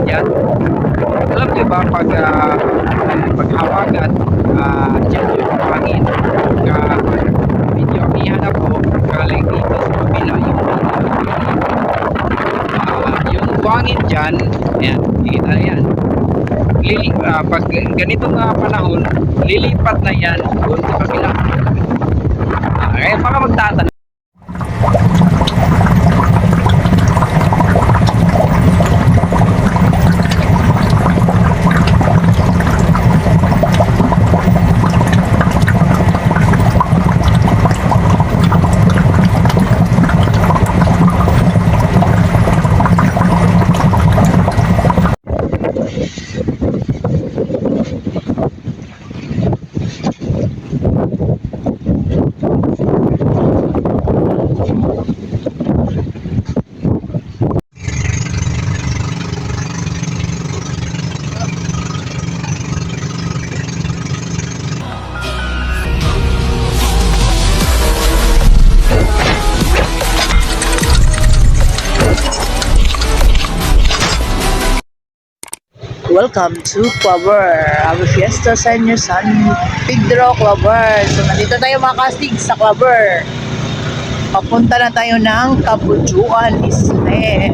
yan. Alam niyo ba pag paghawagan, dyan yung hangin. Medyo ang ihanap ko, galing dito sa kabila yung buhangin dyan, ayan, kita na yan. Pag ganitong panahon, lilipat na yan doon sa kabila. Kaya baka magtatanong. Welcome to Clover, Ave Fiesta San Pedro, Clover. So, nandito tayo mga kastig sa Clover. Papunta na tayo ng Kabujuan Isle.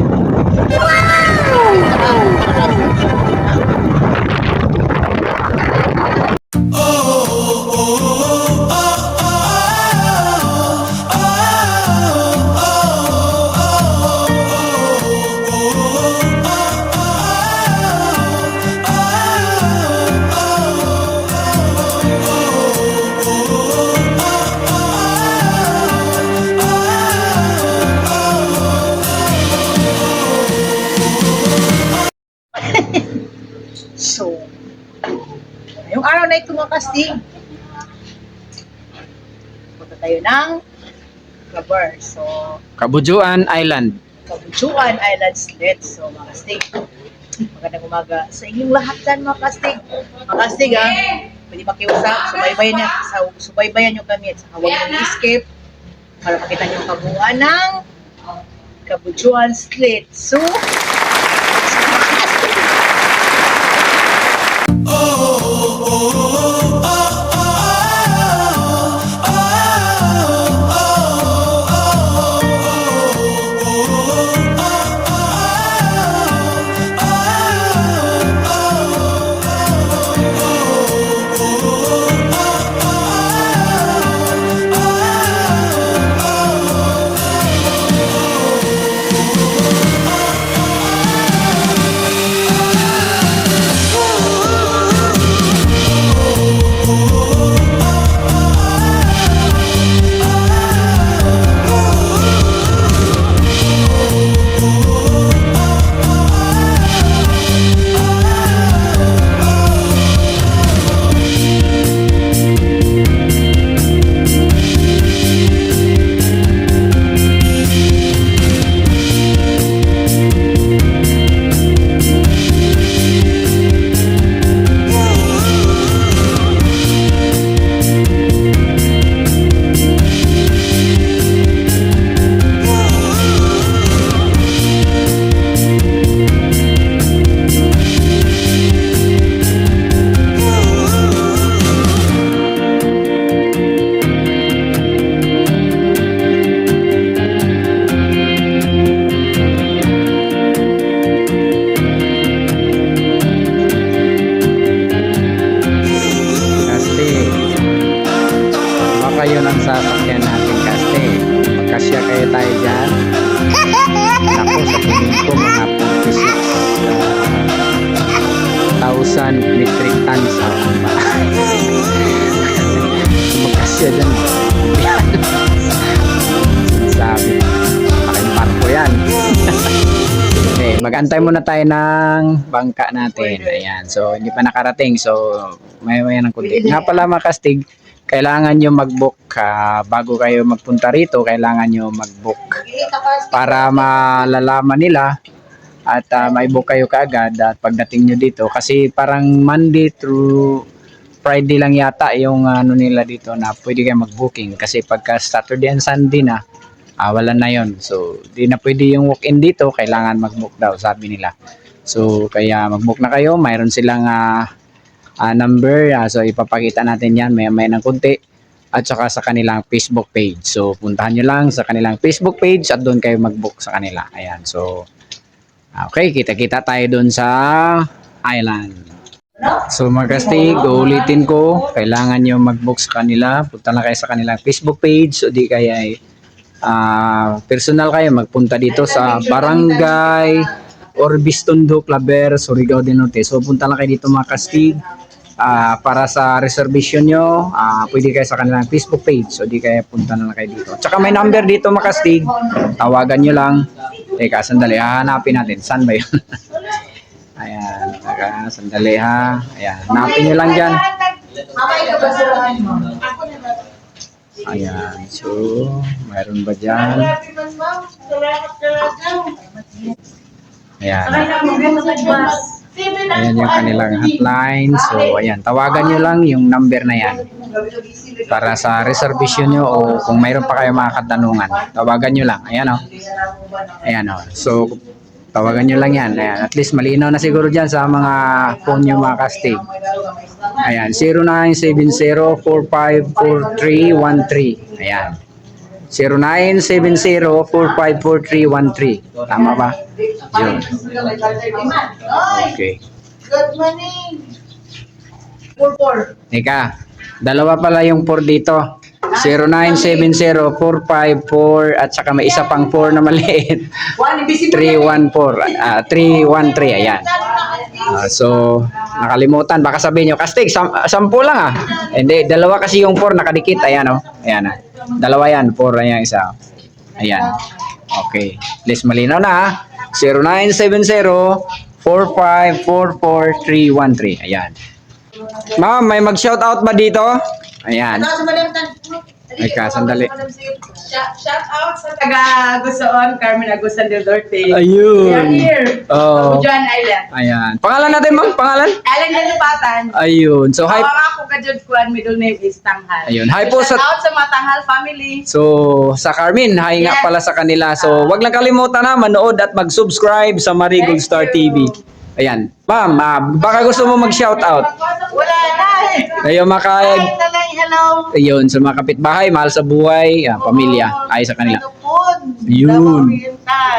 So, ngayong araw na ito mga kastig, punta tayo ng Clover. So, Kabujuan Island. Kabujuan Island Slit. So, mga kastig, magandang umaga sa inyong lahat dyan mga kastig. Mga kastig pwede makiusap, subaybayan nyo kami at saka huwag nyo i-escape para makita nyo ang kabuuan ng Kabujuan Slit. So, kayo ng sasakyan natin kasi magkasya kayo tayo dyan. Naku, sa tingin ko mga 46,000 metric tons magkasya dyan. Sabi, malaking barko yan. Okay, mag-antay muna tayo ng bangka natin. Ayan, so hindi pa nakarating, so maya-maya ng kunti. Nga pala mga kastig, kailangan nyo mag-book bago kayo magpunta rito. Kailangan nyo mag-book para malalaman nila at may book kayo kaagad at pagdating nyo dito, kasi parang Monday through Friday lang yata yung ano nila dito na pwede kayo mag-booking, kasi pagka Saturday and Sunday na wala na yon. So di na pwede yung walk-in dito, kailangan mag-book daw, sabi nila. So kaya mag-book na kayo, mayroon silang number, so ipapakita natin yan may ng konti, at saka sa kanilang Facebook page. So puntahan nyo lang sa kanilang Facebook page at doon kayo mag-book sa kanila. Ayan, so okay, kita-kita tayo doon sa island. So mga kastig, uulitin ko, kailangan nyo mag-book sa kanila. Punta lang kayo sa kanilang Facebook page, o di kaya personal kayo, magpunta dito sa Barangay Orbistondo, Claver, Surigao del Norte. So punta lang kayo dito mga kastig. Para sa reservation nyo, pwede kayo sa kanilang Facebook page. So di kaya punta na lang kayo dito. Tsaka may number dito mga kastig, tawagan nyo lang. Teka, sandali, hahanapin natin. Saan ba yun? Ayan, teka, sandali ha. Ayan, hanapin nyo lang dyan. Ayan, so mayroon ba dyan? Ayan. Ayan yung kanilang hotline. So, ayan, tawagan nyo lang yung number na yan para sa reservation nyo, o kung mayroon pa kayo mga katanungan, tawagan nyo lang. Ayan o. Ayan o. So, tawagan nyo lang yan. Ayan. At least malinaw na siguro dyan sa mga phone nyo mga kastig. Ayan, 0970-454313. Ayan. 0970-454313. Tama ba? Yun. Okay. Good morning. 44. Teka, dalawa pala yung 4 dito. 0970-454 at saka may isa pang 4 na maliit. 314. 313. Ayan. So, nakalimutan. Baka sabihin nyo, kastig, 10 lang ah. Hindi, dalawa kasi yung 4 nakadikit. Ayan o. Ayan ah. Dalawa yan. 4 na yung isa. Ayan. Okay. Please malinaw na ha. 0970-4544-313. Ayan. Ma'am, may mag-shoutout ba dito? Ayan. Teka, sandali. Shout out sa taga Gusoon, Carmen Agusan del Norte. We are Ayun. here. Oh. Bujuan Island. Ayan. Pangalan natin, ma'am? Pangalan? Island ng Lupatan. Ayun. So, hi. Ang ako kajud kuan, middle name is Tanghal. Ayun. Hi po Shout sa... out sa mga Tanghal family. So, sa Carmen, hi nga Yes. pala sa kanila. So, wag lang kalimutan na manood at mag-subscribe sa Marigold Thank Star you. TV. Ayan. Ma'am, baka gusto mo mag-shoutout. Wala na. Ayun, Hi, talay, hello. ayun, sa mga kapitbahay, mahal sa buhay, pamilya, ay sa kanila. Yun.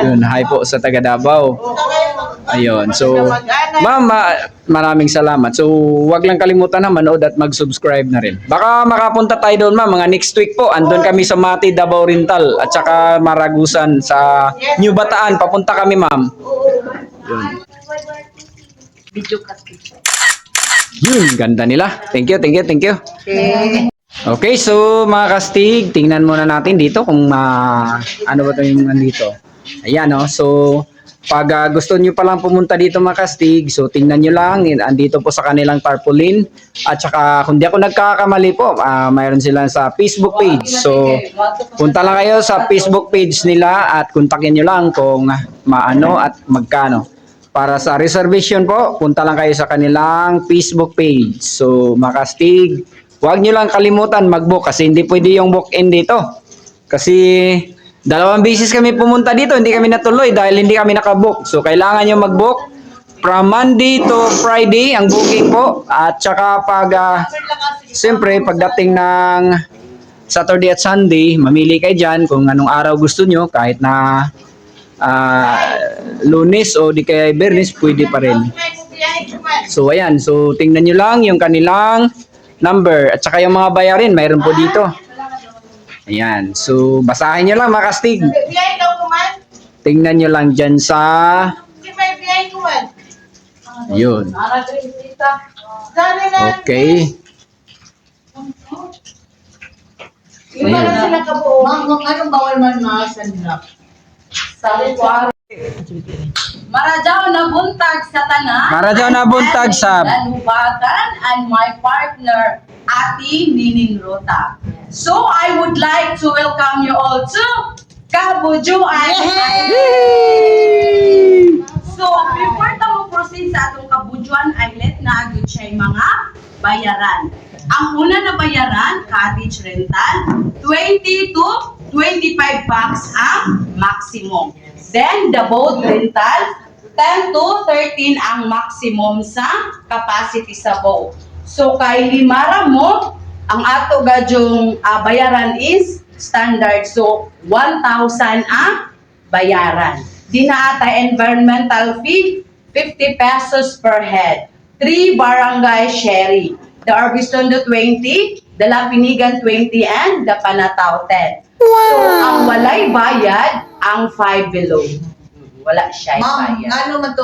Yun, hi po sa taga Davao. Ayun, so, ma'am, maraming salamat. So, wag lang kalimutan na manood at mag-subscribe na rin. Baka makapunta tayo doon, ma'am, mga next week po. Andun kami sa Mati, Davao Oriental, at saka Maragusan sa New Bataan. Papunta kami, ma'am. Yun. Video kasi. Yun, ganda nila. Thank you, thank you, thank you. Okay. Okay, so mga kastig, tingnan muna natin dito kung ano ba ito yung nandito. Ayan, no? So, pag gusto nyo palang pumunta dito mga kastig, so tingnan nyo lang, andito po sa kanilang tarpaulin. At saka, kung di ako nagkakamali po, mayroon sila sa Facebook page. So, punta lang kayo sa Facebook page nila at kontakin nyo lang kung maano at magkano. Para sa reservation po, punta lang kayo sa kanilang Facebook page. So, mga kastig, huwag nyo lang kalimutan mag-book kasi hindi pwede yung book-in dito. Kasi 2 beses kami pumunta dito, hindi kami natuloy dahil hindi kami nakabook. So, kailangan nyo mag-book from Monday to Friday ang booking po. At saka pag, siyempre, pagdating ng Saturday at Sunday, mamili kayo dyan kung anong araw gusto nyo, kahit na Lunes o di kaya Bernes, pwede pa rin. So, ayan. So, tingnan nyo lang yung kanilang number. At saka yung mga bayarin, mayroon po dito. Ayan. So, basahin nyo lang mga kastig. Tingnan nyo lang dyan sa... Yun. Okay. Anong bawal man mga sandrak? Marajaw na buntag sa tanan. Marajaw na buntag sa- Lanubatan and my partner, Ati Ninin Rota. So, I would like to welcome you all to Kabujuan Island. So, before tayo proceed sa atong Kabujuan Island, naagod siya yung mga bayaran. Ang una na bayaran, cottage rental, 20 to 25 bucks ang maximum. Then, the boat rental, 10 to 13 ang maximum sa capacity sa boat. So kay limara mo, ang ato gadyong bayaran is standard. So 1,000 ang bayaran. Di na ata environmental fee, 50 pesos per head. 3 barangay sherry. The Arbistondo 20, the Lapinigan 20, and the Panataw 10. So, ang walay bayad, ang 5 below. Wala siya Ma'am, bayad. ano man to?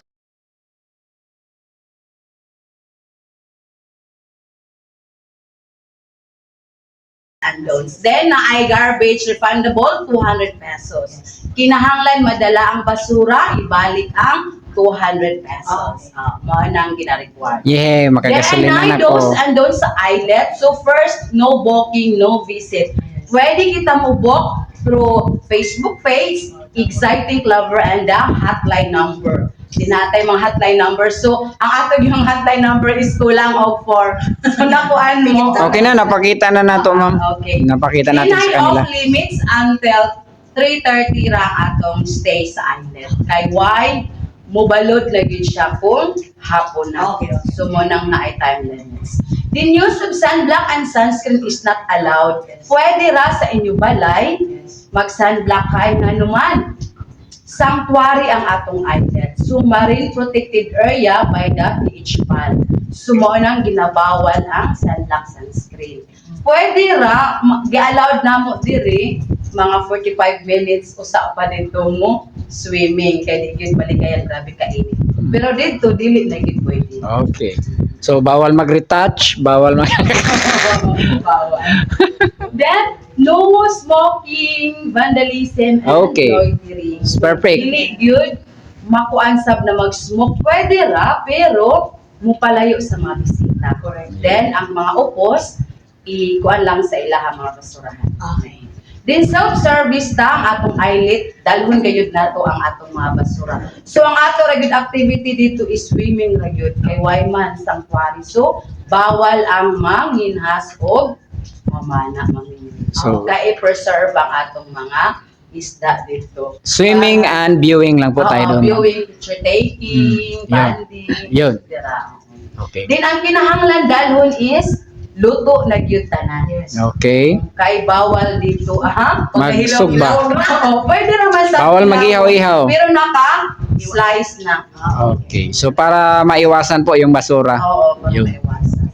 And loans. Then, na ay garbage refundable, 200 pesos. Kinahanglan madala ang basura, ibalik ang 200 pesos. Mo nang gina-require. Yeah, Then, makagasolina ay na do's ko. and don'ts sa islet. So, first, no booking, no visit. Pwede kita mo book through Facebook page, Exciting Clover, and the hotline number. Dinatay mga hotline number. So, ang ato yung hotline number is kulang og 4. So, nakuan mo. Okay na, napakita na nato, ma'am. Okay. Napakita natin sa Deny kanila. off limits until 3:30 ra atong stay sa island. Kay why? Mubalod lagi siya kung hapon na. Okay. So mo nang na time limits. The use of sunblock and sunscreen is not allowed. Pwede ra sa inyo balay mag-sunblock kay nga naman. Sanctuary ang atong island. So marine protected area by the PHPAL. So mo nang ginabawal ang sunblock sunscreen. Pwede ra gi-allowed namo diri mga 45 minutes usa pa dito mo swimming kay di gyud maligayang grabe ka init. Pero dito dili na gyud pwede. Okay. So, bawal mag-retouch, bawal mag... Bawal. Then no smoking, vandalism, and Okay. loitering. It's perfect. Dili gyud makuan sab na mag-smoke. Pwede ra pero mupalayo sa mga bisita. Correct. Then ang mga upos ikuan lang sa ilaha mga basurahan. Okay. Then self-service ta ang atong islet, dalhon gayud nato ang atong mga basura. So ang ato ra gyud activity dito is swimming ra gyud kay Wayman Sanctuary. So bawal ang manginhas og mamana manginhas. So- Kay preserve ang atong mga isda dito. Swimming and viewing lang po tayo doon. Viewing, picture taking, Mm, yun. banding, Yun. etc. Okay. Then ang kinahanglan dalhon is luto na gyud tanan. Yes. Okay. Kay bawal dito, Magsugba. Oo, pwede naman sa Bawal mag-ihaw-ihaw. Pero naka-slice na. Okay. So, para maiwasan po yung basura. Oo, para Yun. maiwasan.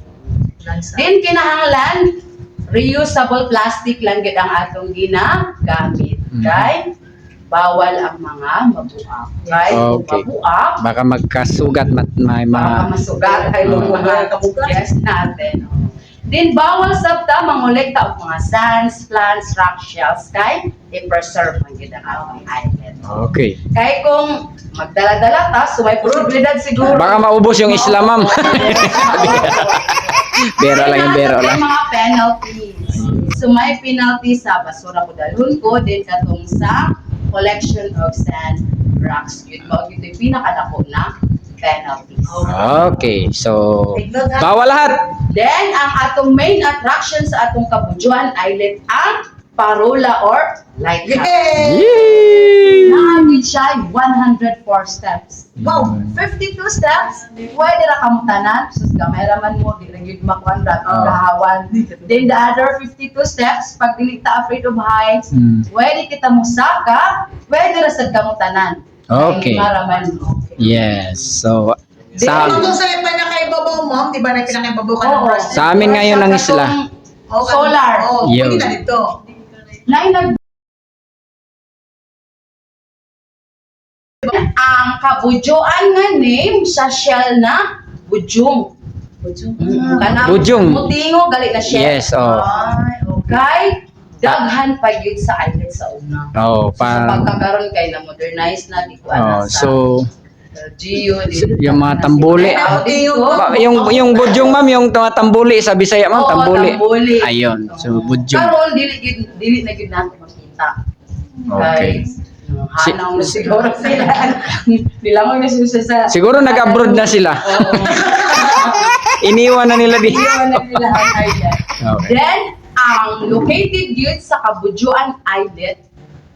Lansa. Then, kinahanglan, reusable plastic lang gid ang atong ginagamit. Mhm. Kay, bawal ang mga mabuak. Kay, kung Okay. mabuak, Baka magkasugat may baka mga... masugat kay Oo. lugar kabugat. Yes, natin. Then, bawal sabta mangolekta og mga sands, plants, rock shells kay i-preserve man gid ang atong island. Okay. Kay kung magdala-dala ta, so may posibilidad siguro. Baka maubos yung isla, ma'am. Bero lang yung bero lang. May mga penalties. So may penalty sa basura ko dalhon ko, din katong sa collection of sand, rocks. Yun ba, ito yung pinakadako na penalties. Okay. So, Take note, ha? bawal lahat. Then, ang atong main attraction sa atong Kabujuan Islet ang Parola or Lighthouse. Yay! Yay! Naagid siya 104 steps. Wow, Mm. 52 steps. Pwede ra kamutanan. Sus, gamay raman mo, di lang yun makuan ra, Oh. kahawan. Then the other 52 steps, pag dili ta afraid of heights, Mm. pwede kita musaka, pwede ra sad kamutanan. Okay. Kay maraman mo. Yes. So, Di ba sa, kung sa pinakaibabaw, ma'am? Di ba na pinakaibabaw ka ng Oo. brush? Sa amin ngayon ang isla. Solar. Oo, Yun. pwede na dito. Ang Kabujuan nga name sa shell na Bujung. Kanang Bujung. mutingo gali na shell. yes, oh. Ay, okay. Kay daghan pa yun sa islet sa una. Oh, So, sa pa, pagkakaroon kay na modernize na di ko oh, ana sa so, Geo yung mga tambuli. yung budyong, ma'am, yung mga tambuli sa Bisaya, ma'am, tambuli. tambuli. Ayun. So, budyong. Karon dili na gyud natin makita. Okay. Hanaw na siguro sila. Nilamang na sila sa Siguro nag-abroad na sila. Oo. Iniwan na nila dito. Iwan na nila ang island. Okay. Then, ang located yun sa Kabujuan Islet,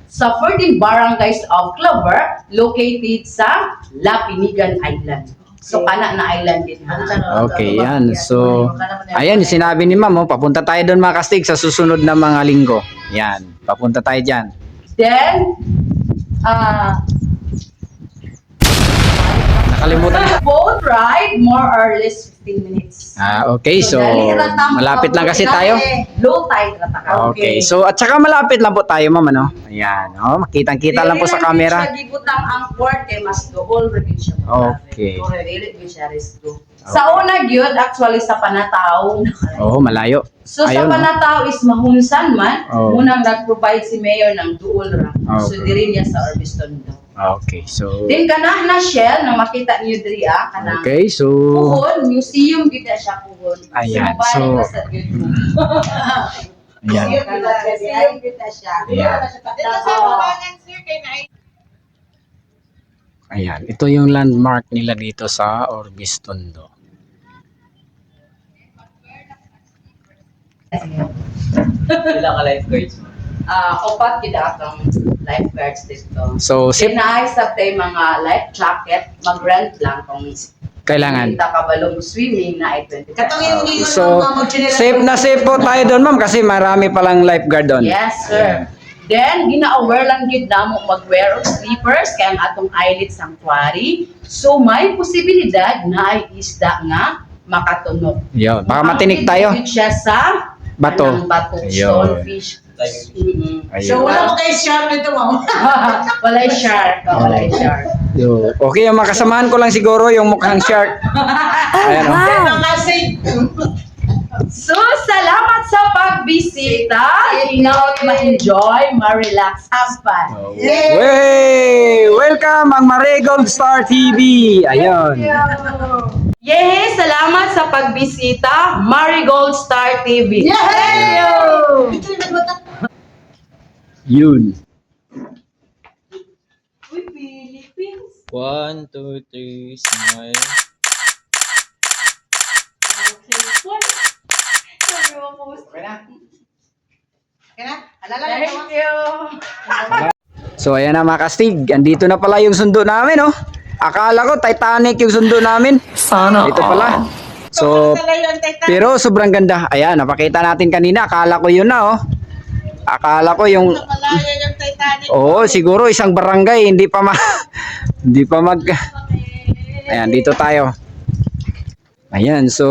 sa 14 barangays of Clover located sa Lapinigan Island. So, kana na island din. Okay, yan. So, ayan, sinabi ni ma'am, papunta tayo doon mga kastig sa susunod na mga linggo. Yan, papunta tayo dyan. Then, Nakalimutan na. boat ride, more or less 15 minutes. Okay, so, malapit lang kasi tayo. Low tide rata ka. Okay, so, at saka malapit lang po tayo, ma'am, ano? Ayan, makitang-kita lang po sa camera. Dili gibutang ang port kay mas dool ra gid siya. Okay. Dili gid siya risko. Sa una gyud actually sa Panataw. Oo, malayo. So sa Ayun, no? Panataw is mahunsan man, Oh. unang nag-provide si Mayor ng duol ra. So Okay. diri niya sa Orbiston daw. Okay, so, Then kana na shell na makita niyo diri kanang okay, so, puhon, museum gid na siya puhon. Ayan, mobile so- pa sa gyud. ayan. Museum gid na siya. Ayan. Dito sa Babangan, sir, kay na Ayan, ito yung landmark nila dito sa Orbistondo. Ilang ka lifeguards? Opat gid akong lifeguards dito. So, Sinaay sa tay mga life jacket, mag-rent lang kung kailangan. kita ka balong swimming na ay 20 Katong yung ingon So, mo, mag-generate safe na safe po tayo doon, ma'am, kasi marami palang lifeguard doon. Yes, sir. Then, gina-aware lang yun na mo mag-wear of sleepers kaya ang atong islet sanctuary. So, may posibilidad na ay isda nga makatunog. Yun, baka matinik tayo. Active siya sa Bato. kanang bato, Ayun. stonefish. Mm-mm. Ayun. So, wala mo kayo sharp nito, ma'am. Walay shark. Walay shark. Yo, okay, yung makasamahan ko lang siguro yung mukhang shark. Ayan, oh. Wow. Kasi, So, salamat sa pagbisita. Ino't ma-enjoy, ma-relax hangpan. Wey! Welcome ang Marigold Star TV. Ayun. Yay! Salamat sa pagbisita, Marigold Star TV. Yay! Yun. Uy, Philippines. 1, 2, 3, smile. Okay, what? Sabi mo po. Kaya na? Alala lang Thank you. So ayan na mga kastig, andito na pala yung sundo namin, oh. Akala ko Titanic yung sundo namin. Sana. Ito pala. So, pero sobrang ganda. Ayan, napakita natin kanina. Akala ko yun na, oh. Akala ko yung, Malaya yung Titanic. oo, siguro isang barangay, hindi pa hindi pa ayan, dito tayo. Ayan, so,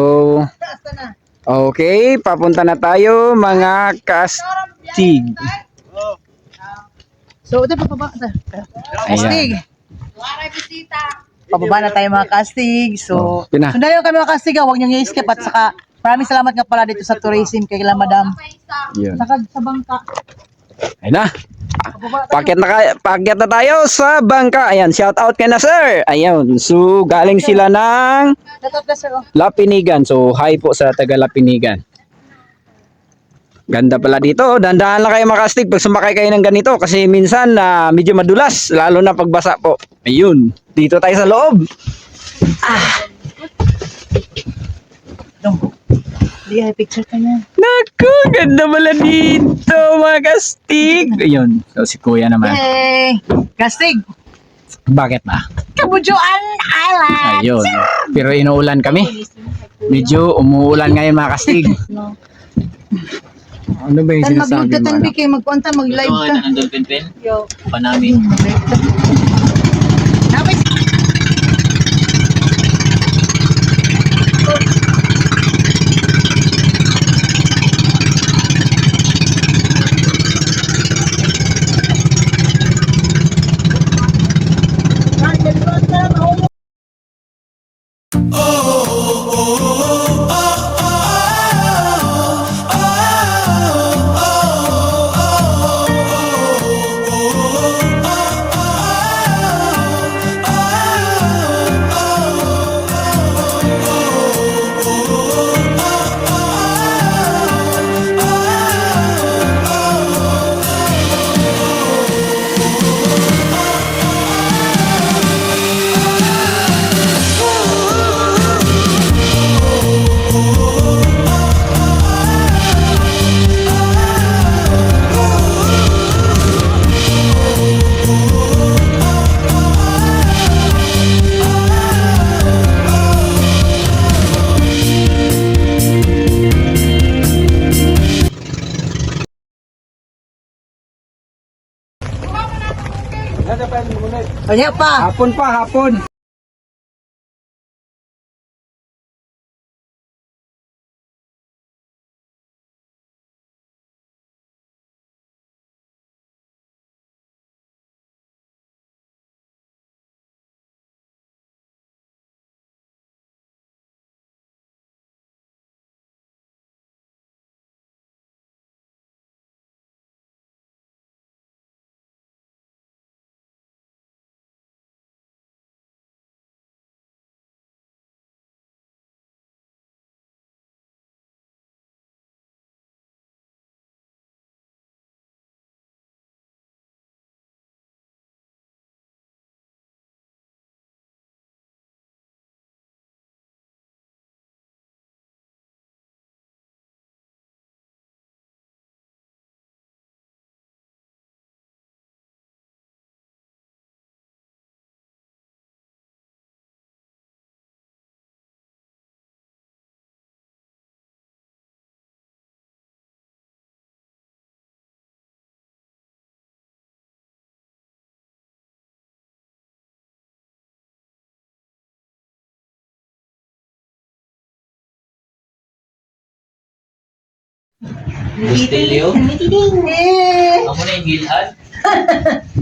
okay, papunta na tayo mga kastig. So, ito pa. Kastig. Ayan. Pababa na tayo mga kastig. So, Pina. sundan nyo kami mga kastig. Huwag nyo i-skip. At saka, maraming salamat nga pala dito sa tourism kay kila madam. Yun. Saka sa bangka. Ayun na. Pababa tayo. Pakyat na tayo sa bangka. Ayan, shout out ka na, sir. Ayun, so galing sila ng Datot na sir. Oh. Lapinigan. So, hi po sa taga Lapinigan. Ganda pala dito. Dandahan lang kayo makastig pag sumakay kayo ng ganito kasi minsan medyo madulas, lalo na pagbasa po. Ayun, dito tayo sa loob. Hindi, picture ka na. Naku, ganda pala dito mga kastig. Ayun, so si kuya naman. Yay! Kastig! Bakit ba? Kabujuan Island! Ayun, pero inuulan kami. Medyo umuulan ngayon mga kastig. Ano ba yung Tan sinasabi mag-load ka, mo? tan anak? Biki, mag-conta, mag-live Ito ka. ang dolphin pen. Yo. Pa namin. Dapat Kanya pa. Hapon pa, hapon. Gustilyo? Eh. Amo na yung gilad.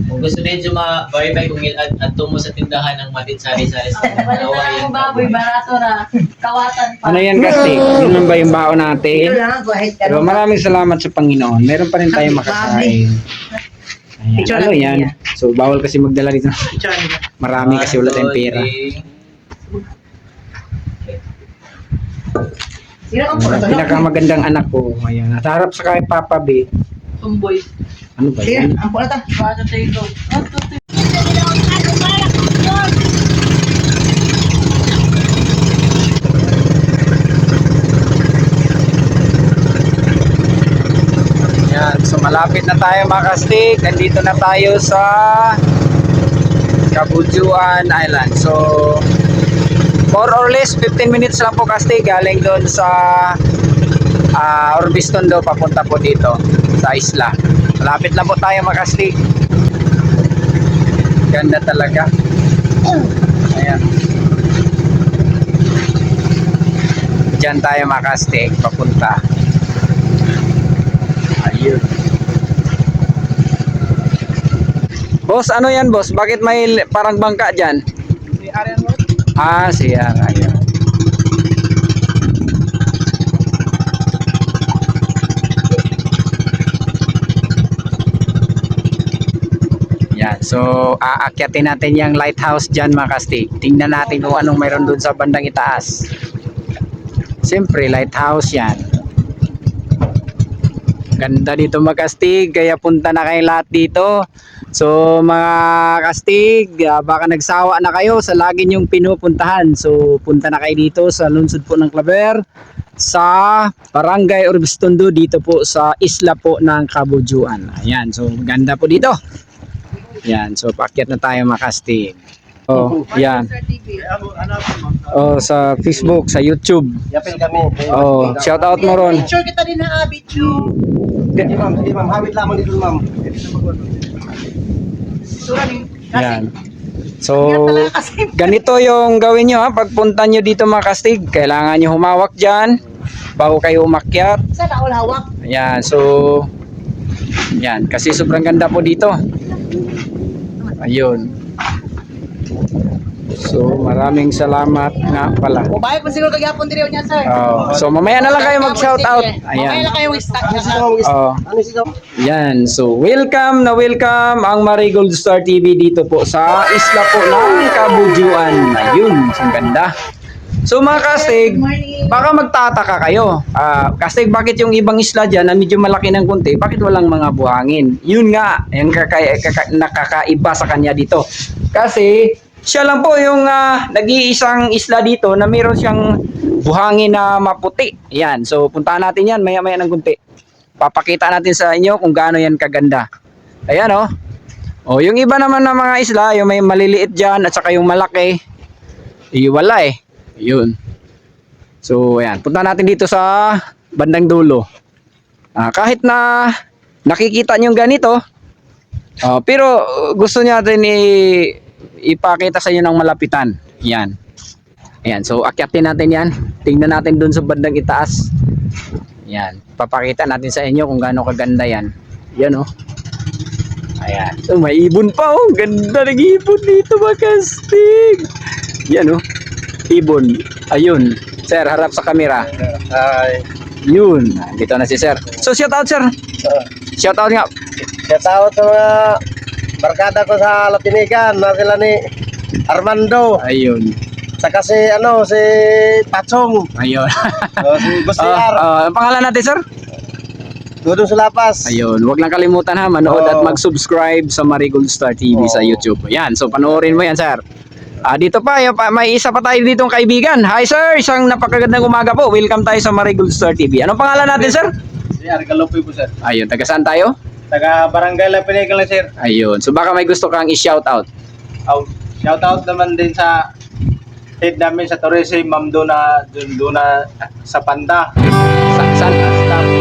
Kung gusto medyo ma-verify kung gilad at tumo sa tindahan ng matit sari-sari sa Palitan ang baboy, barato na. Kawatan pa. Ano yan kasi? Yun lang ba yung baon Ito natin? lang, kahit Pero maraming salamat sa Panginoon. Meron pa rin tayong makakain. Ayan, ano yan? So, bawal kasi magdala dito. Marami kasi wala tayong pera. Sino ang pula? Pinakamagandang anak ko. Ayan. At harap sa kay Papa B. Tumboy. Ano ba Sino yan? ang pula ta? Barato tayo go. Yan. So, malapit na tayo mga kastig. Nandito na tayo sa Cabujuan Island. So, more or less 15 minutes lang po kastig. Galing doon sa Orbistondo papunta po dito sa isla. Malapit lang po tayo mga kastig. Ganda talaga. Ayan. Diyan tayo mga kastig papunta. Ayun. Boss, ano yan boss? Bakit may parang bangka dyan? Si Arian Road. Ah, siya. Ayun. Yan. So, aakyatin natin yung lighthouse dyan mga kastig. Tingnan natin kung anong mayroon doon sa bandang itaas. Siyempre, lighthouse yan. Ganda dito mga kastig. Kaya punta na kayo lahat dito. So mga kastig, baka nagsawa na kayo sa lagi nyong pinupuntahan. So punta na kayo dito sa lungsod po ng Claver, sa Barangay Orbistondo, dito po sa isla po ng Cabujuan. Ayan, so ganda po dito. Ayan, so paakyat na tayo mga kastig. Oh, yan. Oh, sa Facebook, sa YouTube. Yapil kami. Oh, shout out mo ron. Picture kita din na Abichu. Hindi ma'am. Hawit lamang dito ma'am. Sura ni Yan. So, ganito yung gawin nyo ha. Pagpunta nyo dito mga kastig, kailangan nyo humawak dyan bago kayo umakyat. Saan ako hawak? Ayan, so yan, kasi sobrang ganda po dito. Ayun. So, maraming salamat nga pala. O bahay po siguro kagapon diri niya sir. Oh, so mamaya na lang kayo mag-shout out. Mamaya Ayan. lang kayo i-start. Oh, Ano siya? yan. So, welcome ang Marigold Star TV dito po sa isla po ng Cabujuan. Ayun, ang ganda. So mga kastig, baka magtataka kayo. Kastig, bakit yung ibang isla dyan na medyo malaki ng konti, bakit walang mga buhangin? Yun nga, yung nakakaiba sa kanya dito. Kasi siya lang po yung nag-iisang isla dito na mayroon siyang buhangin na maputi. Yan, so puntahan natin yan maya-maya ng konti. Papakita natin sa inyo kung gaano yan kaganda. Ayan oh. Oh, yung iba naman ng mga isla, yung may maliliit dyan at saka yung malaki, wala eh. Yun. So, ayan. Punta natin dito sa bandang dulo. Kahit na nakikita nyo ganito, pero gusto natin ipakita sa inyo ng malapitan. Yan. Ayan, so akyatin natin yan. Tingnan natin dun sa bandang itaas. Yan, papakita natin sa inyo kung gaano kaganda yan. Yan oh. Ayan, so, may ibon pa oh. Ganda ng ibon dito mga kastig. Yan oh, ibon. Ayun, sir, harap sa camera. Ay. Yun, dito na si sir. So shout out sir. Shout out nga. Shout out sa mga barkada ko sa Latinigan na sila ni Armando. Ayun. Saka si si Pachong. Ayun. Si Gustiar. Ang pangalan natin sir? Dudong Sulapas. Ayun, huwag lang kalimutan ha, manood at mag-subscribe sa Marigold Star TV sa YouTube. Yan, so panoorin mo yan sir. Dito pa, may isa pa tayo ditong kaibigan. Hi sir, isang napakagandang umaga po. Welcome tayo sa Marigold Star TV. Anong pangalan natin sir? Si Argalopoy po sir. Ayun, taga saan tayo? Taga Barangay Lapinigan lang sir. Ayun, so baka may gusto kang i-shout out. Shout out naman din sa head namin sa tourism, Ma'am Duna sa Panda.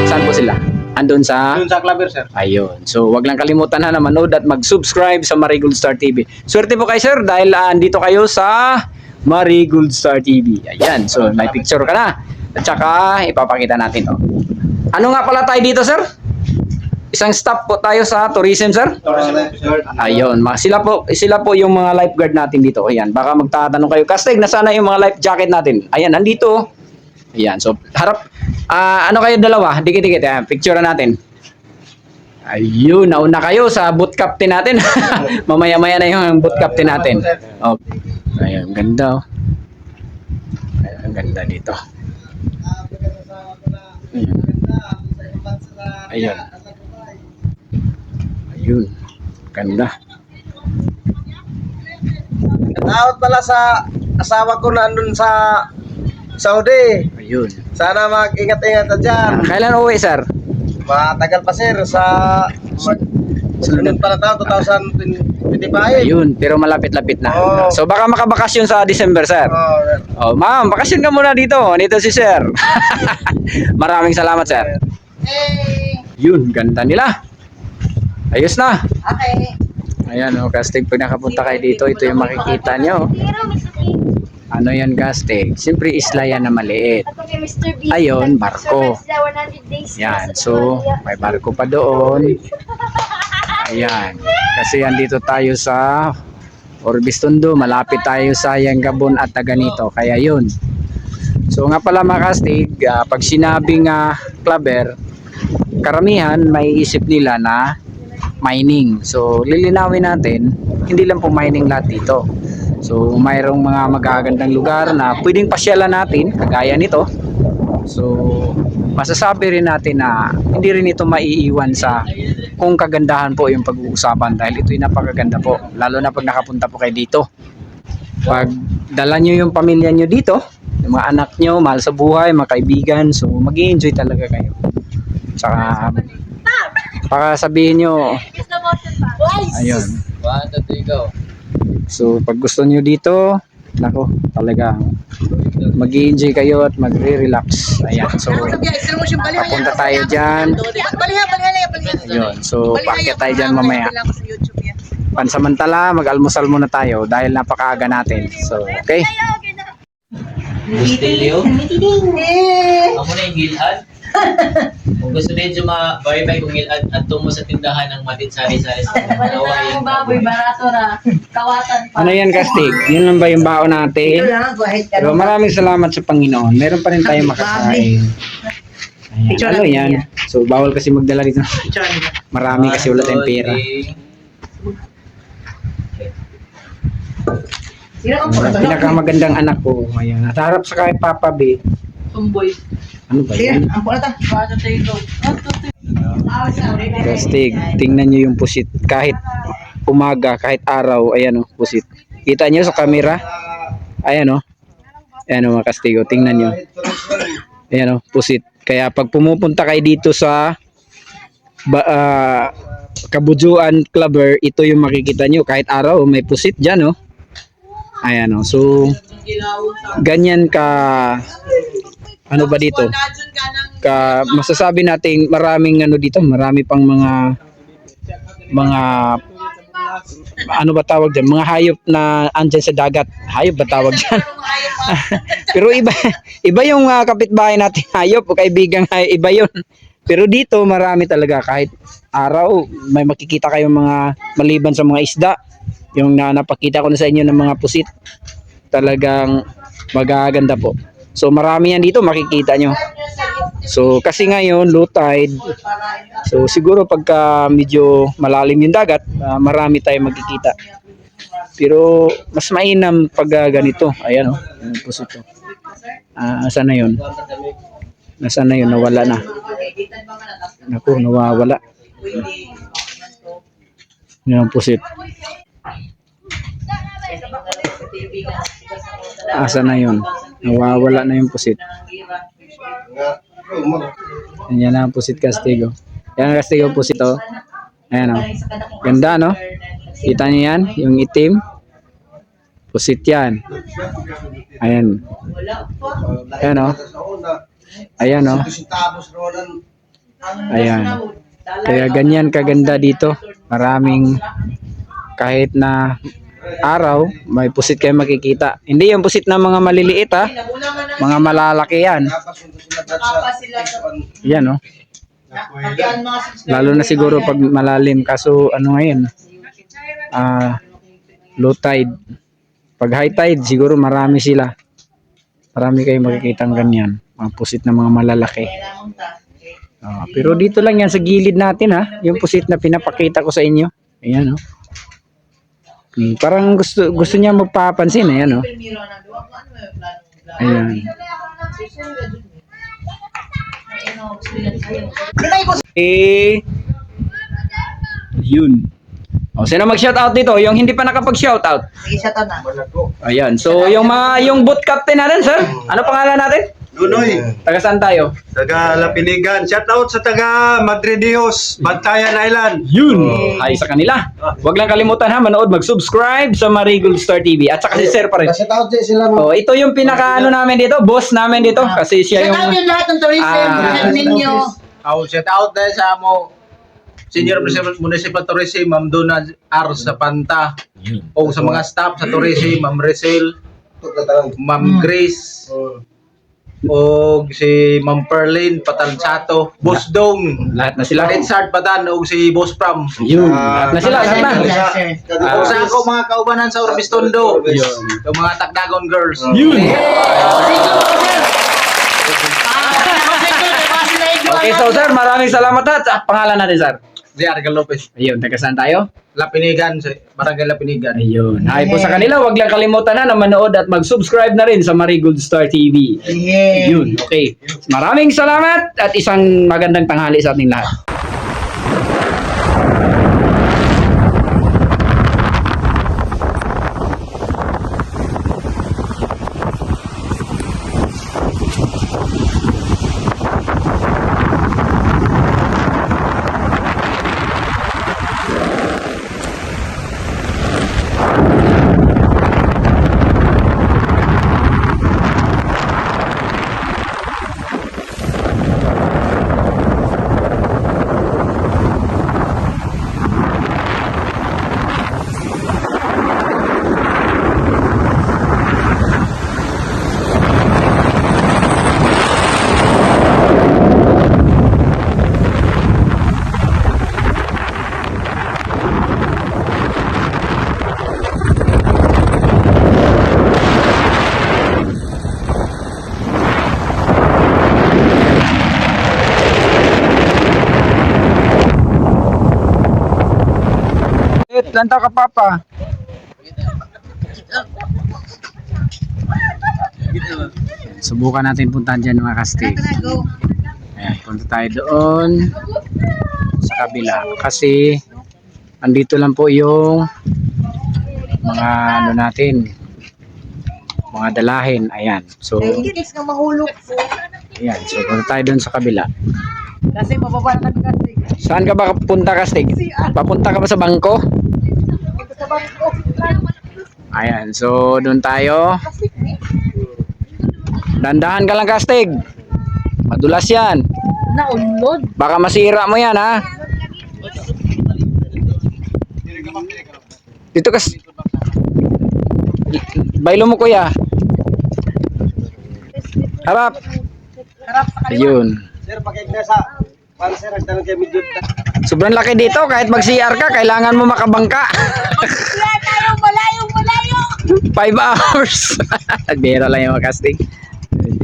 Saan po sila? Andun sa... Doon sa Claver sir. Ayun. So, wag lang kalimutan na manood at mag-subscribe sa Marigold Star TV. Swerte po kayo, sir, dahil andito kayo sa Marigold Star TV. Ayan. So, may picture ka na. At saka, ipapakita natin. Oh. Ano nga pala tayo dito, sir? Isang stop po tayo sa tourism, sir. Ayun. Sila po yung mga lifeguard natin dito. Ayan. Baka magtatanong kayo, Kastig, nasaan na yung mga life jacket natin? Ayan, nandito. Ayan. So, harap. Ano kayo dalawa? Dikit-dikit. Picture natin. Ayun, nauna kayo sa boot captain natin. Mamaya-maya na yung boot captain natin. Okay. Ayun, ganda. Ayun, ganda dito. Ayun. Ayun. Ayun. Ganda. Tawad pala sa asawa ko na andun sa Saudi. Ayun. Sana mag-ingat-ingat na dyan. Kailan uwi, sir? Matagal pa sir sa sunod pa na taon, 2025. Ayun, pero malapit-lapit na. Oh. So baka makabakasyon sa December, sir. Oh, ma'am, bakasyon ka muna dito. Dito si sir. Maraming salamat, sir. Yun, ganda nila. Ayos na. Okay. Ayan, oh, Kastig, pag nakapunta kayo dito, ito yung makikita nyo. Ano yan, Kastig? Siyempre, isla yan na maliit. Ayun, barko. Yan, so, may barko pa doon. Ayan. Kasi andito tayo sa Orbistondo, malapit tayo sa Yangabon at Taganito. Kaya yun. So nga pala mga Kastig, pag sinabing Claver, karamihan may isip nila na mining. So lilinawin natin, hindi lang po mining lahat dito. So mayroong mga magagandang lugar na pwedeng pasyalan natin, kagaya nito. So masasabi rin natin na hindi rin ito maiiwan sa kung kagandahan po yung pag-uusapan, dahil ito'y napakaganda po, lalo na pag nakapunta po kayo dito. Pag dala nyo yung pamilya nyo dito, yung mga anak nyo, mahal sa buhay, mga kaibigan, so mag-i-enjoy talaga kayo. Tsaka baka sabihin nyo, ayun, 1, 2, 3, go. so pag gusto nyo dito, nako, talagang mag-i-enjoy kayo at magre-relax. Ayan, so papunta tayo dyan. Ayun, so paakyat tayo dyan mamaya. Pansamantala, mag-almusal muna tayo dahil napakaaga natin. So, okay. Gustilyo? Amo na yung gilad? Kung gusto din ma-verify kung gilad at tumo sa tindahan ng Matit Sari-Sari sa Ang baboy, barato na. Kawatan pa. Ano yan, Kastig? Yun lang ba yung baon natin? Pero maraming salamat sa Panginoon. Meron pa rin tayong makakain. Ayan, ano yan? So, bawal kasi magdala dito. Marami kasi wala tayong pera. Pinakamagandang anak ko. Ayan, nasa harap sa kay Papa B. Tumboy. Ano ba yan? Kastig, tingnan nyo yung pusit. Kahit umaga, kahit araw, ayan o, pusit. Kita nyo sa camera? Ayan o. Ayan o mga Kastig, tingnan nyo. Ayan o, pusit. Kaya pag pumupunta kayo dito sa Kabujuan Claver, ito yung makikita nyo. Kahit araw, may pusit dyan o. Ayan o, so ganyan ka, ano ba dito? Masasabi nating maraming ano dito, marami pang mga ano ba tawag dyan? Mga hayop na andyan sa dagat. Hayop ba tawag dyan? Pero iba yung kapitbahay natin hayop o kaibigang hayop, iba yun. Pero dito marami talaga kahit araw may makikita kayong mga maliban sa mga isda. Yung napakita ko na sa inyo ng mga pusit. Talagang magaganda po. So marami yan dito makikita nyo. So kasi ngayon low tide. So siguro pagka medyo malalim yung dagat, marami tayong makikita. Pero mas mainam pag ganito. Ayan oh, yung pusit to. Saan na yun? Nasaan na yun? Nawala na. Naku, nawawala. Yan ang pusit. Asa na yun? Nawawala na yung pusit. Yan na ang pusit Castigo. Yan ang Castigo pusit oh. Ayan oh. Ganda no? Kita niyo yan? Yung itim. Pusit yan. Ayan. Ayan oh. Ayan oh. Ayan. Kaya ganyan kaganda dito. Maraming kahit na araw, may pusit kayo makikita. Hindi yung pusit na mga maliliit ha. Mga malalaki yan. Yan oh. Lalo na siguro pag malalim. Kaso ano ngayon? Low tide. Pag high tide, siguro marami sila. Marami kayo makikita ng ganyan. Mga pusit na mga malalaki. Pero dito lang yan sa gilid natin ha. Yung pusit na pinapakita ko sa inyo. Ayan oh. Parang gusto niya magpapansin. Ayan oh. Ayan. Yun. Sino mag-shoutout dito? Yung hindi pa nakapag-shoutout. Sige, shut up na. Ayan. So, yung boat captain natin, sir. Ano pangalan natin? Nunoy, Taga saan tayo? taga Lapinigan. Shout out sa taga Madridios, Bantayan Island. Yun. Ay sa kanila. Huwag lang kalimutan ha, manood, mag-subscribe sa Marigold Star TV. At saka si Sir pa rin. Shout out din sila mo. Ito yung pinaka-ano namin dito, boss namin dito. Kasi siya yung... Shut up yung lahat ng tourism. Shut ninyo. Shout out din sa mo Senior Municipal Tourism, Ma'am Donna R. sa Panta. O sa mga staff sa tourism, Ma'am Resel, Ma'am Grace, o si Ma'am Perlin Patansato, Boss Dong, Lahat na sila. Richard Patan, o si Boss Pram. Yun. Lahat na sila. Lahat na. O sa ako mga kaubanan sa Urbistondo, yung mga Takdagon girls. Yun. Okay, so sir, maraming salamat at pangalan natin, sir. Si Argal Lopez. Ayun, taga saan tayo? Lapinigan, sa Barangay Lapinigan. Ayun. Hi po sa kanila. Huwag lang kalimutan na manood at mag-subscribe na rin sa Marigold Star TV. Yun. Okay. Maraming salamat at isang magandang tanghali sa ating lahat. Lantaw ka, Papa. Subukan natin puntahan dyan mga kastig. Ayan, punta tayo doon sa kabila. Kasi andito lang po yung mga ano natin, mga dalahin. Ayan. So, Kids nga mahulog po. ayan. So, punta tayo doon sa kabila. Kasi mababa na kasi. Saan ka ba punta, kastig? Papunta ka ba sa bangko? Sa bangko. Ayan. So, doon tayo. Dandahan ka lang, kastig. Madulas yan. Naunod. Baka masira mo yan, ha? Dito kas. Bailo mo kuya. Harap. Harap sa kaliwa. Ayun. Sir, pakigna sa sir, ang tanong kay medyo Sobrang laki dito. Kahit mag-CR ka, kailangan mo makabangka. Wala tayo, malayo. 5 hours. Bira lang yung makastig.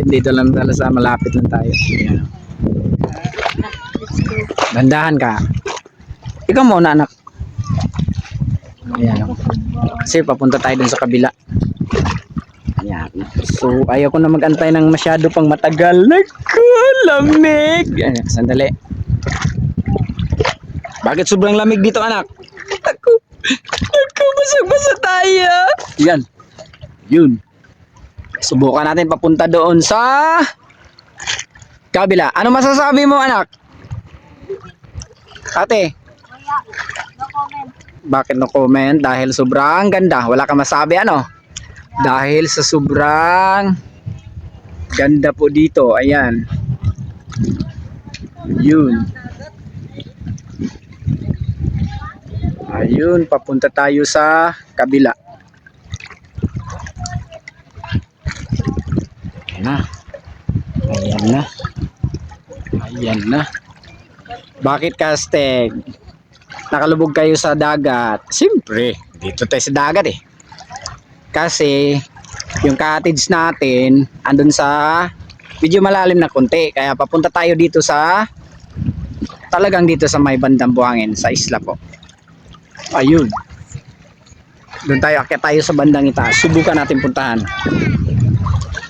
Dito lang tala sa malapit lang tayo. Ayan. Dandahan ka. Ikaw muna anak. Ayan. Kasi papunta tayo dun sa kabila. Ayan. So ayaw ko na mag-antay ng masyado pang matagal. Naku, lamig. Ayan, sandali. Bakit sobrang lamig dito anak? Naku, basag-basa tayo. Yan. Yun. Subukan natin papunta doon sa kabila. Ano masasabi mo anak? Ate? Bakit no comment? Dahil sobrang ganda. Wala ka masabi ano? Dahil sa sobrang ganda po dito. Ayan. Yun. Ayun, papunta tayo sa kabila. Ayan na. Ayan na. Ayan na. Bakit Kasteg? Nakalubog kayo sa dagat? Siyempre, dito tayo sa dagat eh. Kasi, yung cottage natin, andun sa medyo malalim na konti. Kaya papunta tayo dito sa, talagang dito sa may bandang buhangin, sa isla po. Ayun. Doon tayo, akyat tayo sa bandang itaas. Subukan natin puntahan.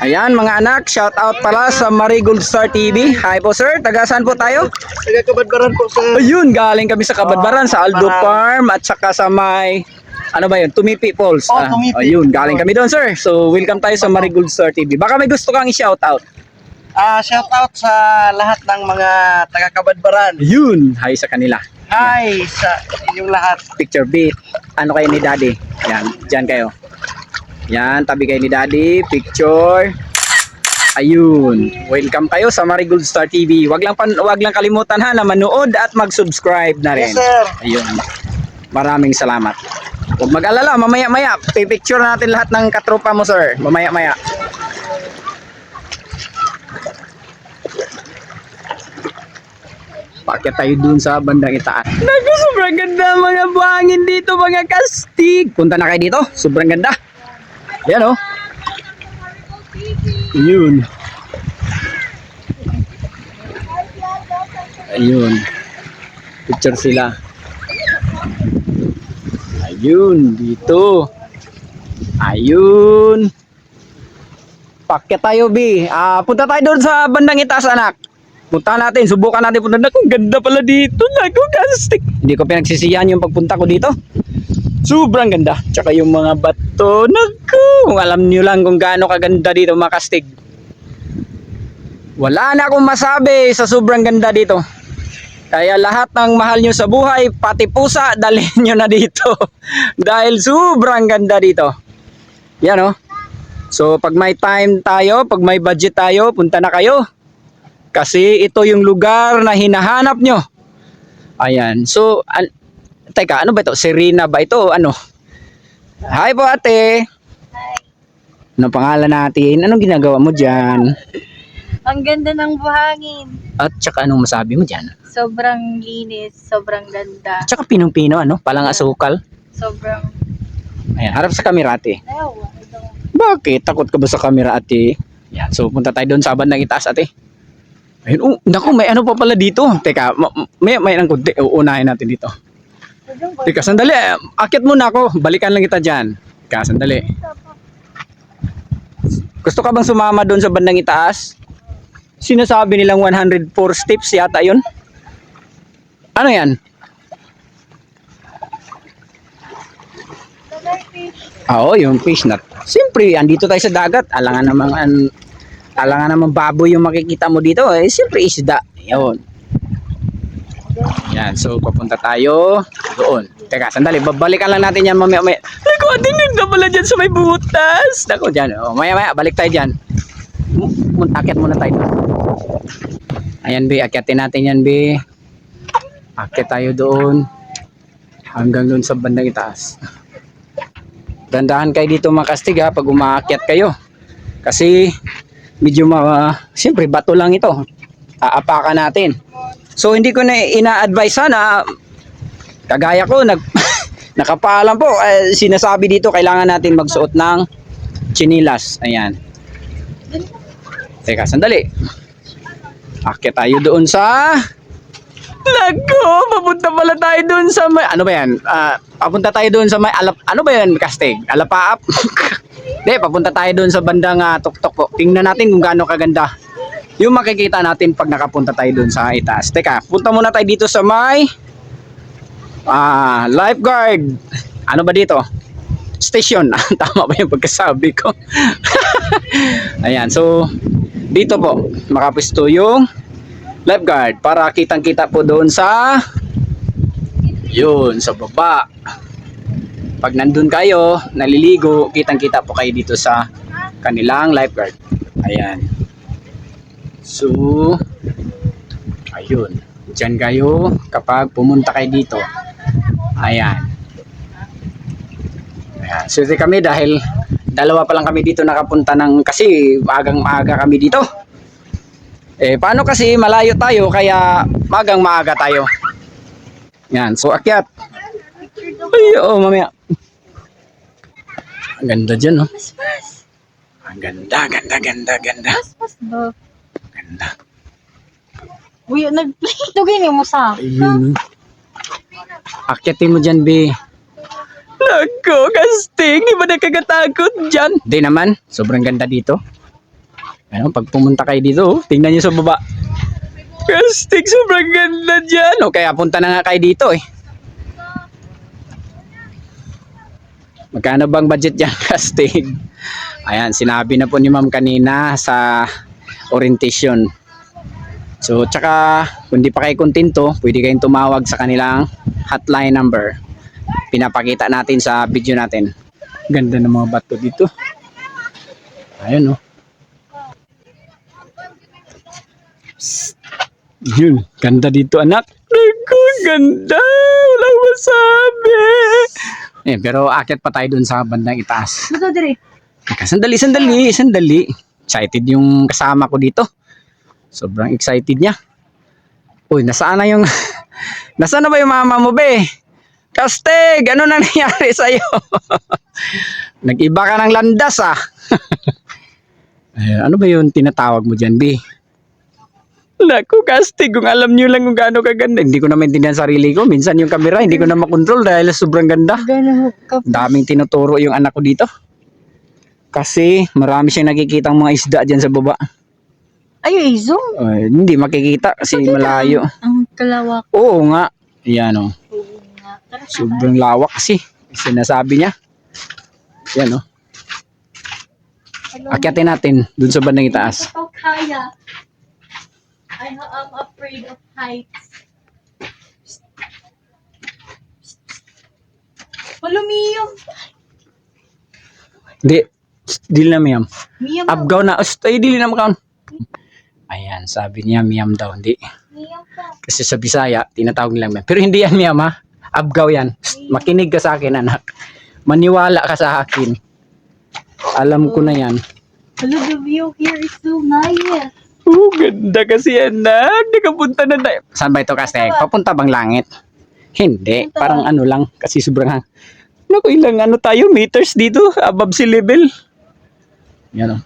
Ayan mga anak, shout out pala sa Marigold Star TV. Hi po sir, taga saan po tayo? taga Kabadbaran po sir. Ayun, galing kami sa Kabadbaran, sa Aldo Farm at saka sa may, ano ba yun, Tumipi Falls. Oh, Tumipi. Ayun, galing kami doon sir. So welcome tayo sa Marigold Star TV. Baka may gusto kang i-shout out. Shout out sa lahat ng mga taga Kabadbaran. Ayun, hi sa kanila. Hi sa inyong lahat. Picture beat. Ano kayo ni Daddy? Yan, dyan kayo. Yan, tabi kayo ni Daddy. Picture. Ayun. Welcome kayo sa Marigold Star TV. Wag lang kalimutan ha na manood at mag-subscribe na rin. Yes sir. Ayun. Maraming salamat. Huwag mag-alala, mamaya-maya. Pipicture natin lahat ng katropa mo, sir. Mamaya-maya. Pakit tayo dun sa bandang itaas. Naku, sobrang ganda mga buhangin dito, mga kastig. Punta na kayo dito. Sobrang ganda. Yan, oh. Yun. Ayun. Picture sila. Ayun, dito. Ayun. Pakyat tayo, B. Punta tayo doon sa bandang itaas, anak. Punta natin, subukan natin punta. Naku, ganda pala dito. Naku, gastik. Hindi ko pinagsisiyan yung pagpunta ko dito. Sobrang ganda. Tsaka yung mga bato. Naku, kung alam nyo lang kung gaano kaganda dito, mga kastig. Wala na akong masabi sa sobrang ganda dito. Kaya lahat ng mahal nyo sa buhay, pati pusa, dalhin nyo na dito. Dahil sobrang ganda dito. Yan oh. So pag may time tayo, pag may budget tayo, punta na kayo. Kasi ito yung lugar na hinahanap nyo. Ayan. So, teka, ano ba ito? Serena ba ito? Ano? Hi po ate. Hi. Anong pangalan natin? Anong ginagawa mo dyan? Ang ganda ng buhangin. At saka anong masabi mo dyan? Sobrang linis, sobrang ganda. At saka pinong-pino, ano? Palang asukal. Sobrang... Ayan, harap sa camera ate. Ayaw, ito. Bakit? Takot ka ba sa camera ate? Yan, so punta tayo doon sa bandang itaas ate. Ayun, naku, may ano pa pala dito. Teka, may nang kunti. Uunahin natin dito. Teka, sandali. Akit muna ako. Balikan lang kita dyan. Teka, sandali. Gusto ka bang sumama doon sa bandang itaas? Sinasabi nilang 104 steps yata yun. Ano yan? Oo, yung fish nut. Siyempre, andito tayo sa dagat. Alangan namang baboy yung makikita mo dito. Eh, siyempre isda. Yun. Yan, so papunta tayo doon. Teka, sandali. Babalikan lang natin yan mamaya-maya. Naku, ating ganda pala dyan sa may butas. Naku, dyan. Oh, maya-maya, balik tayo dyan. Akit muna tayo. Ayan, B. Akyatin natin yan, B. Akit tayo doon. Hanggang doon sa bandang itaas. Dandahan kayo dito mga kastig ha, pag umaakyat kayo. Kasi medyo siyempre bato lang ito. Aapakan natin. So hindi ko na ina-advise sana kagaya ko nakapaalam po, sinasabi dito kailangan natin magsuot ng chinilas. Ayan. Teka, sandali. Akyat tayo doon sa Nako, papunta pala tayo doon sa may ano ba yan? Papunta tayo doon sa may ano ba yan, Kastig? Alapaap? Hindi, papunta tayo doon sa bandang tuktok po. Tingnan natin kung gaano kaganda yung makikita natin pag nakapunta tayo doon sa itaas. Teka, punta muna tayo dito sa may lifeguard. Ano ba dito? Station. Tama ba yung pagkasabi ko? Ayan, so dito po makapisto yung lifeguard para kitang-kita po doon sa sa baba. Pag nandun kayo, naliligo, kitang-kita po kayo dito sa kanilang lifeguard. Ayan. So, ayun. Diyan kayo kapag pumunta kayo dito. Ayan. Ayan. So, kami dahil dalawa pa lang kami dito nakapunta kasi maaga kami dito. Paano kasi malayo tayo kaya maaga tayo. Yan, so akyat. Ay, mamaya. Ang ganda dyan, no? Ang ganda. Mas ba? Ganda. Uy, nag-play. Tugin mo sa. Ayun. Akyatin mo dyan, be. Nako, Kastig, di ba nakakatakot dyan? Di naman, sobrang ganda dito. Ano, pag pumunta kayo dito, tingnan nyo sa baba. Kastig, sobrang ganda dyan. O kaya punta na nga kayo dito eh. Magkano bang budget dyan, Kastig? Ayan, sinabi na po ni ma'am kanina sa orientation. So, tsaka, kung di pa kayo kontento, pwede kayong tumawag sa kanilang hotline number. Pinapakita natin sa video natin. Ganda ng mga bato dito. Ayun, oh. Yun, ganda dito anak. Naku, ganda. Walang masabi. Pero akyat pa tayo dun sa bandang itaas. Ito, dire. Teka, sandali. Excited yung kasama ko dito. Sobrang excited niya. Uy, nasaan na ba yung mama mo, be? Kastig, ano na nangyari sa'yo? Nag-iba ka ng landas, ah. Ano ba yung tinatawag mo dyan, be? Naku, Kastig, kung alam nyo lang kung gaano kaganda. Hindi ko na maintindihan sarili ko. Minsan yung camera, hindi ko na makontrol dahil sobrang ganda. Gano'n ka. Daming tinuturo yung anak ko dito. Kasi marami siyang nakikitang mga isda dyan sa baba. Ay, zoom. Hindi makikita kasi malayo. Ang kalawak. Oo nga. Yan o. Oo nga. Tara, Sobrang lawak kasi. Sinasabi niya. Yan o. Akyatin natin dun sa bandang itaas. ito kaya. I'm afraid of heights. Malumiyom. Dili na miyam. Miyam. Abgaw na. Ay, dili na makaon. Ayan, sabi niya miyam daw. Hindi. Miyam pa. Kasi sa Bisaya, tinatawag nilang miyam. Pero hindi yan miyam ha. Abgaw yan. Makinig ka sa akin anak. Maniwala ka sa akin. Alam ko na yan. Hello, the view here is so nice. Ganda kasi anak. Nakapunta na tayo. Saan ba ito, Kastig? Papunta bang langit? Hindi. Parang ano lang. Kasi sobrang naku, ilang tayo, meters dito. Above sea level. Yan o.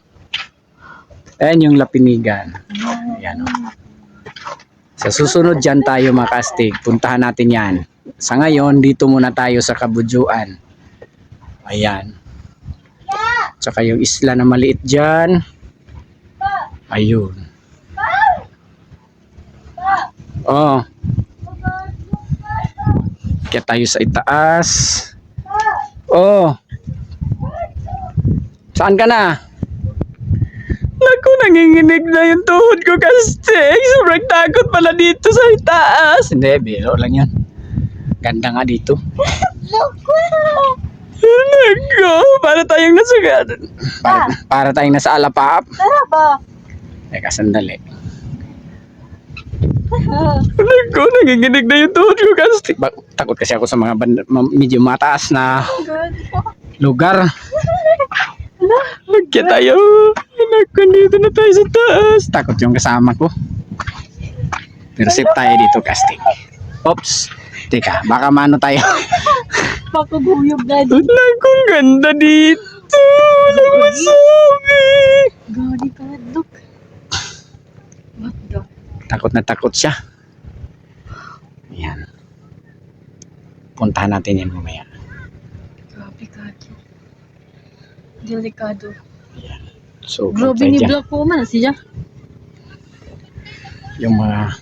Ayan yung Lapinigan. Yan o. Sa susunod dyan tayo mga Kastig. Puntahan natin yan. Sa ngayon, dito muna tayo sa Kabudjuan. Ayan. Tsaka yung isla na maliit dyan. Ayun. Oh. Kaya tayo sa itaas. Oh. Saan ka na? Naku, nanginginig na yung tuhod ko, Kastig. Sobrang takot pala dito sa itaas. Hindi, biro lang yan. Ganda nga dito. Naku, para tayong nasa para tayong nasa Alapaap. Tara ba? Teka, sandali. Ko, nanginginig na yung tuhod ko kasi. Takot kasi ako sa mga medyo mataas na lugar. Magkita tayo. Anak ko, dito na tayo sa taas. Takot yung kasama ko. Pero safe tayo dito, Kastig. Oops. Teka, baka mano tayo. Pakaguyog na. Anak ko, ganda dito. Walang masabi. Gagi ka, Dok. What the? Takot na takot siya. Ayan. Puntahan natin yan mamaya. Grabe ka, Dok. Delikado. So, Grabe punta ni dyan. Black po man siya. Yung mga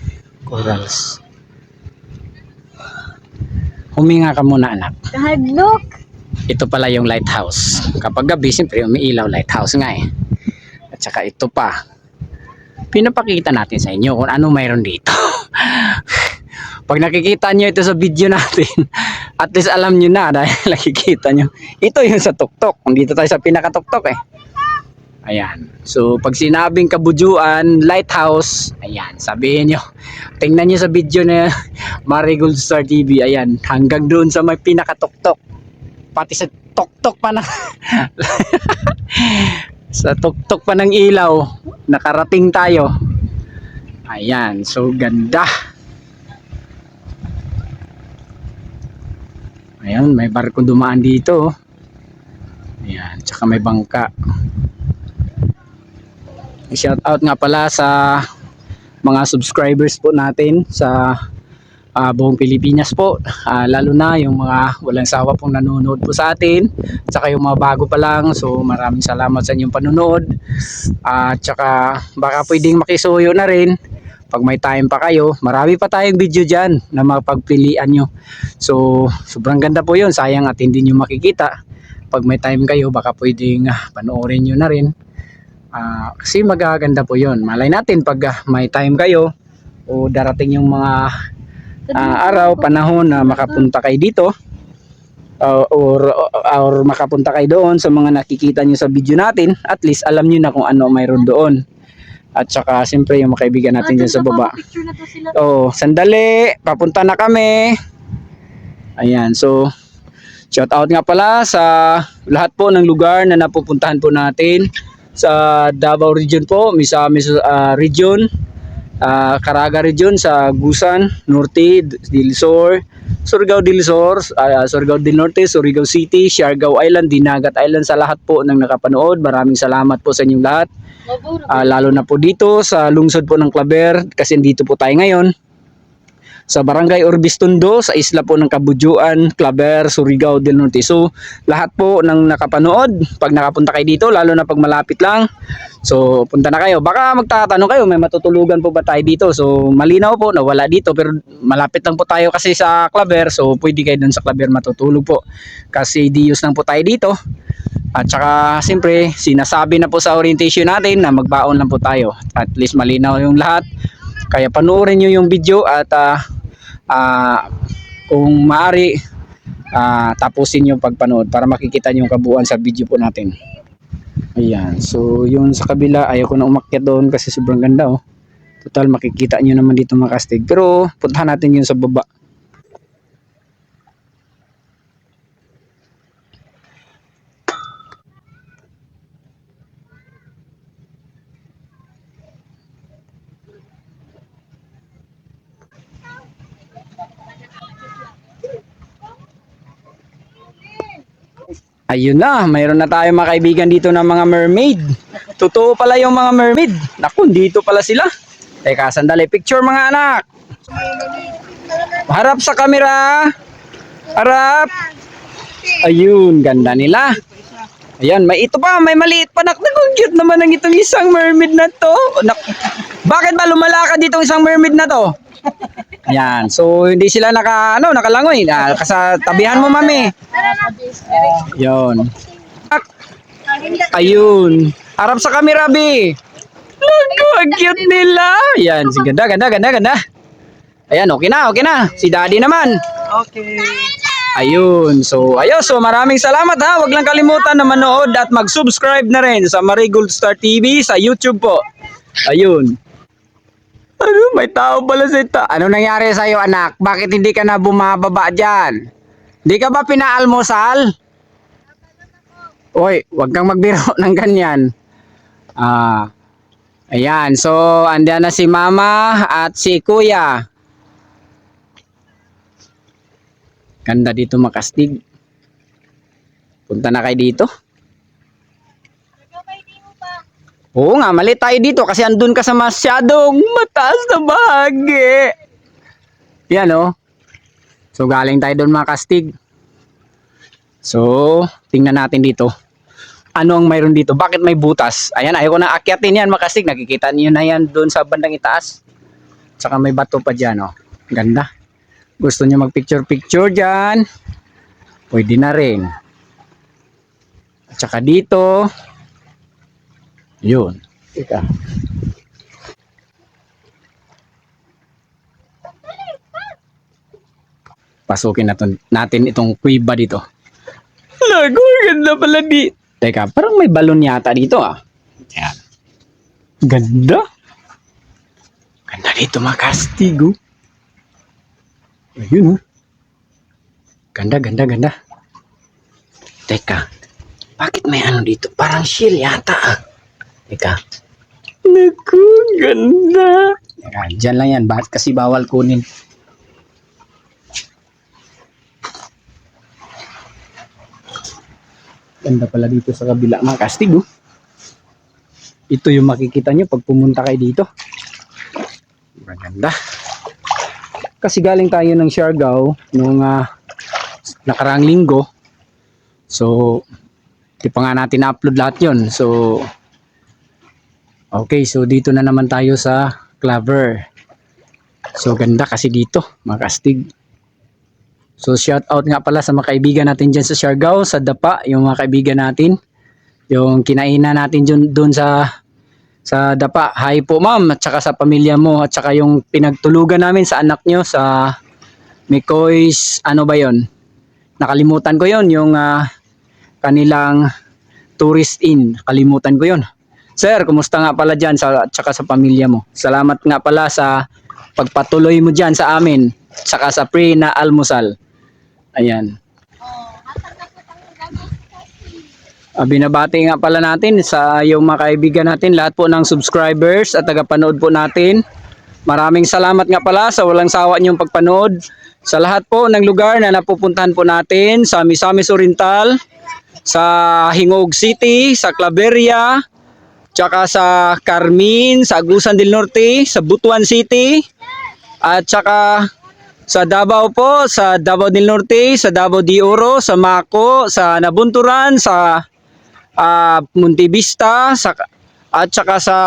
corals. Huminga ka muna, anak. Hadlok. Ito pala yung lighthouse. Kapag gabi, siyempre umiilaw lighthouse nga eh. At saka ito pa. Pinapakita natin sa inyo kung ano mayroon dito. Pag nakikita nyo ito sa video natin, at least alam nyo na dahil nakikita nyo. Ito yung sa tuktok. Dito tayo sa pinakatuktok eh. Ayan. So, pag sinabing Kabujuan, lighthouse, ayan, sabihin nyo. Tingnan nyo sa video na Marigold Star TV, ayan, hanggang doon sa may pinakatuktok. Pati sa tuktok pa na. Sa tuktok pa ng ilaw, nakarating tayo. Ayan, so ganda. Ayan, may barko dumaan dito. Ayan, tsaka may bangka. Shout out nga pala sa mga subscribers po natin sa buong Pilipinas po, lalo na yung mga walang sawa pong nanonood po sa atin, tsaka yung mga bago pa lang. So maraming salamat sa inyong panonood, tsaka baka pwedeng makisuyo na rin pag may time pa kayo. Marami pa tayong video dyan na mapagpilian nyo, so sobrang ganda po yun. Sayang at hindi nyo makikita. Pag may time kayo baka pwedeng panoorin nyo na rin. Kasi magaganda po yun. Malay natin pag may time kayo o darating yung mga araw, panahon na makapunta kayo dito, or makapunta kayo doon sa mga nakikita nyo sa video natin, at least alam nyo na kung ano mayroon doon. At saka siyempre yung mga kaibigan natin dyan sa baba. Picture na to sila. Oh, sandali, papunta na kami. Ayan, so shout out nga pala sa lahat po ng lugar na napupuntahan po natin sa Davao region po, Misamis region, Caraga region, sa Gusan, Norte, del Sur, Surigao del Sur, Surigao del Norte, Surigao City, Siargao Island, Dinagat Island. Sa lahat po ng nakapanood, maraming salamat po sa inyong lahat. Lalo na po dito sa lungsod po ng Claver, kasi dito po tayo ngayon sa Barangay Orbistondo, sa isla po ng Kabujuan, Claver, Surigao del Norte. So lahat po ng nakapanood, pag nakapunta kayo dito, lalo na pag malapit lang, so punta na kayo. Baka magtatanong kayo, may matutulugan po ba tayo dito? So malinaw po na wala dito, pero malapit lang po tayo kasi sa Claver, so pwede kayo dun sa Claver matutulog po, kasi dius lang po tayo dito. At saka siyempre sinasabi na po sa orientation natin na magbaon lang po tayo, at least malinaw yung lahat. Kaya panoorin nyo yung video at kung maaari tapusin yung pagpanood para makikita nyo yung kabuuan sa video po natin. Ayan, so yun sa kabila, ayaw ko na umakyat doon kasi sobrang ganda oh. Total makikita nyo naman dito mga kastig, pero puntahan natin yun sa baba. Ayun na, mayroon na tayo mga kaibigan dito ng mga mermaid. Totoo pala yung mga mermaid. Naku, dito pala sila. Teka, sandali. Picture mga anak. Harap sa camera. Harap. Ayun, ganda nila. Ayan, may ito pa, may maliit pa. Naku, cute naman ang itong isang mermaid na to. Bakit ba lumalakad dito isang mermaid na to? Ayan, so hindi sila nakalangoy. Kasatabihan mo, mami. Yun. Ayun. Harap sa camera, B. Naku, ang cute nila. Ayan, ganda. Ayan, okay na. Si daddy naman. Okay. Ayun. So maraming salamat ha. Huwag lang kalimutan na manood at mag-subscribe na rin sa Marigold Star TV sa YouTube po. Ayun. Ano, may tao pala sa ita. Ano nangyari sa'yo, anak? Bakit hindi ka na bumababa dyan? Di ka ba pinaalmusal? Uy, wag kang magbiro ng ganyan. Ayan, so andiyan na si mama at si kuya. Ganda dito makastig. Punta na kayo dito. Oo nga, mali tayo dito kasi andun ka sa masyadong mataas na bahagi. Yan o. So galing tayo doon mga kastig. So, tingnan natin dito. Ano ang mayroon dito? Bakit may butas? Ayan, ayaw ko na akyatin yan mga kastig. Nakikita niyo na yan doon sa bandang itaas. Tsaka may bato pa dyan o. Ganda. Gusto niyo mag-picture-picture dyan? Pwede na rin. At saka dito. Yun. Ika. Pasukin natin itong kuiba dito. Lago, ganda pala di. Teka, parang may balon yata dito ah. Yan. Ganda. Ganda dito mga kastigo. Ayun oh. Ganda, ganda, ganda. Teka, bakit may ano dito? Parang shield yata ah. Teka. Naku, ganda. Teka, dyan lang yan. Bakit kasi bawal kunin? Ganda pala dito sa kabila mga kastig oh. Ito yung makikita nyo pag pumunta kayo dito. Maganda. Kasi galing tayo ng Siargao nung nakaraang linggo. So, di pa nga natin na-upload lahat yun. So, okay, so dito na naman tayo sa Claver. So ganda kasi dito, mga kastig. So shout out nga pala sa mga kaibigan natin dyan sa Siargao, sa Dapa, yung mga kaibigan natin. Yung kinainan natin doon sa Dapa. Hi po ma'am, at saka sa pamilya mo, at saka yung pinagtulugan namin sa anak nyo sa Mikoy's, ano ba yon? Nakalimutan ko yon, yung kanilang tourist inn. Kalimutan ko yon. Sir, kumusta nga pala dyan at saka sa pamilya mo? Salamat nga pala sa pagpatuloy mo dyan sa amin, at saka sa free na almusal. Ayan. Binabati nga pala natin sa yung mga kaibigan natin, lahat po ng subscribers at tagapanood po natin. Maraming salamat nga pala sa walang sawa niyong pagpanood. Sa lahat po ng lugar na napupuntahan po natin, sa Misamis Oriental, sa Hingog City, sa Claveria, tsaka sa Carmen, sa Agusan del Norte, sa Butuan City, at tsaka sa Davao po, sa Davao del Norte, sa Davao de Oro, sa Maco, sa Nabunturan, sa Montevista, at tsaka sa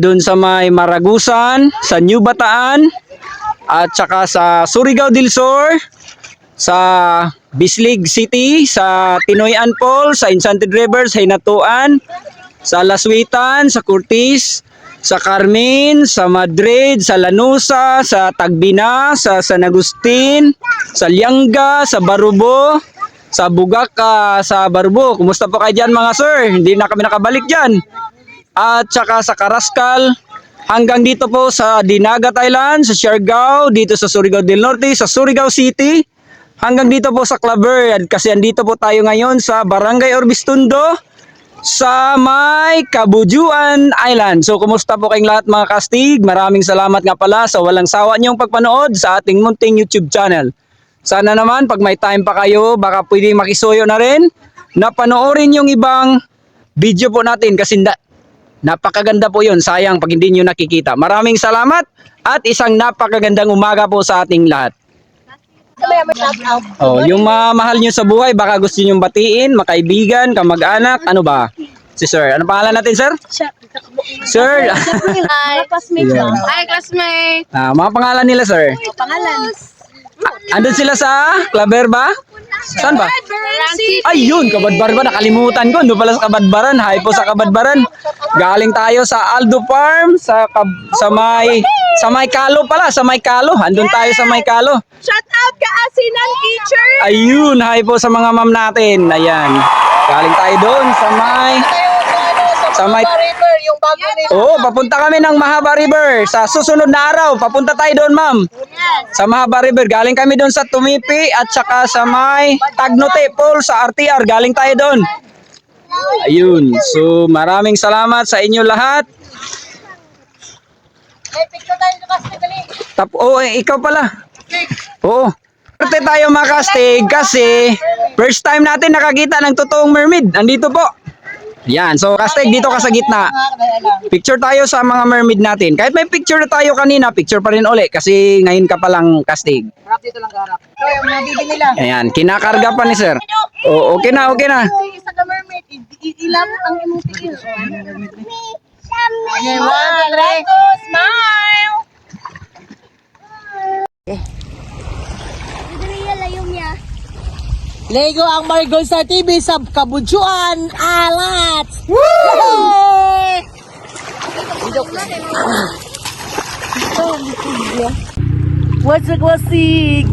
doon sa may Maragusan, sa New Bataan, at tsaka sa Surigao del Sur, sa Bislig City, sa Tinoy Anpol, sa Enchanted River, sa Hinatuan, sa Laswitan, sa Curtis, sa Carmen, sa Madrid, sa Lanusa, sa Tagbina, sa San Agustin, sa Lianga, sa Barubo, sa Bugak, sa Barubo. Kumusta po kayo dyan mga sir? Hindi na kami nakabalik dyan. At saka sa Karaskal, hanggang dito po sa Dinaga, Thailand, sa Siargao, dito sa Surigao del Norte, sa Surigao City, hanggang dito po sa Claver. Kasi andito po tayo ngayon sa Barangay Orbistundo, sa may Kabujuan Island. So kumusta po kayong lahat mga kastig? Maraming salamat nga pala sa walang sawa niyong pagpanood sa ating munting YouTube channel. Sana naman pag may time pa kayo, baka pwedeng makisuyo na rin na panoorin yung ibang video po natin kasi napakaganda po yun. Sayang pag hindi nyo nakikita. Maraming salamat at isang napakagandang umaga po sa ating lahat. Oh, yung mahal nyo sa buhay, baka gusto nyo batiin, makaibigan, kamag-anak, ano ba? Si Sir, ano pangalan natin, Sir? Sir. Hi, classmate lang. Hi, classmate. Mga pangalan nila, Sir? Pangalan. Andun sila sa Claver ba? Saan ba? Ayun, Kabadbaran ba? Nakalimutan ko. Doon pala sa Kabadbaran. Hi po sa Kabadbaran. Galing tayo sa Aldo Farm, sa may Kalo pala, sa may Kalo. Andun tayo sa may Kalo. Shout out ka Asinan teacher. Ayun, hi po sa mga ma'am natin. Ayan. Galing tayo doon sa may River, yung bago nila. Oo, papunta kami ng Mahaba River. Sa susunod na araw, papunta tayo doon, ma'am. Sa Mahaba River. Galing kami doon sa Tumipi at saka sa may Tagnote Pool sa RTR. Galing tayo doon. Ayun. So, maraming salamat sa inyo lahat. May picture tayo sa Kastig, dali. Ikaw pala. Oo. Parte tayo makastig kasi first time natin nakakita ng totoong mermaid. Andito po. Yan. So, kastig dito ka sa gitna. Picture tayo sa mga mermaid natin. Kahit may picture na tayo kanina, picture pa rin uli kasi ngayon ka palang kastig. Harap dito lang garap. So, yung mga bibi nila. Ayan, kinakarga pa ni sir. Oh, okay na, okay na. Sa the mermaid, ilam ang imuti yun. Okay, 1, 2, 3. Smile! Lego ang Marigol sa TV sa Kabudjuan, Alat! Woo! Wasig-wasig!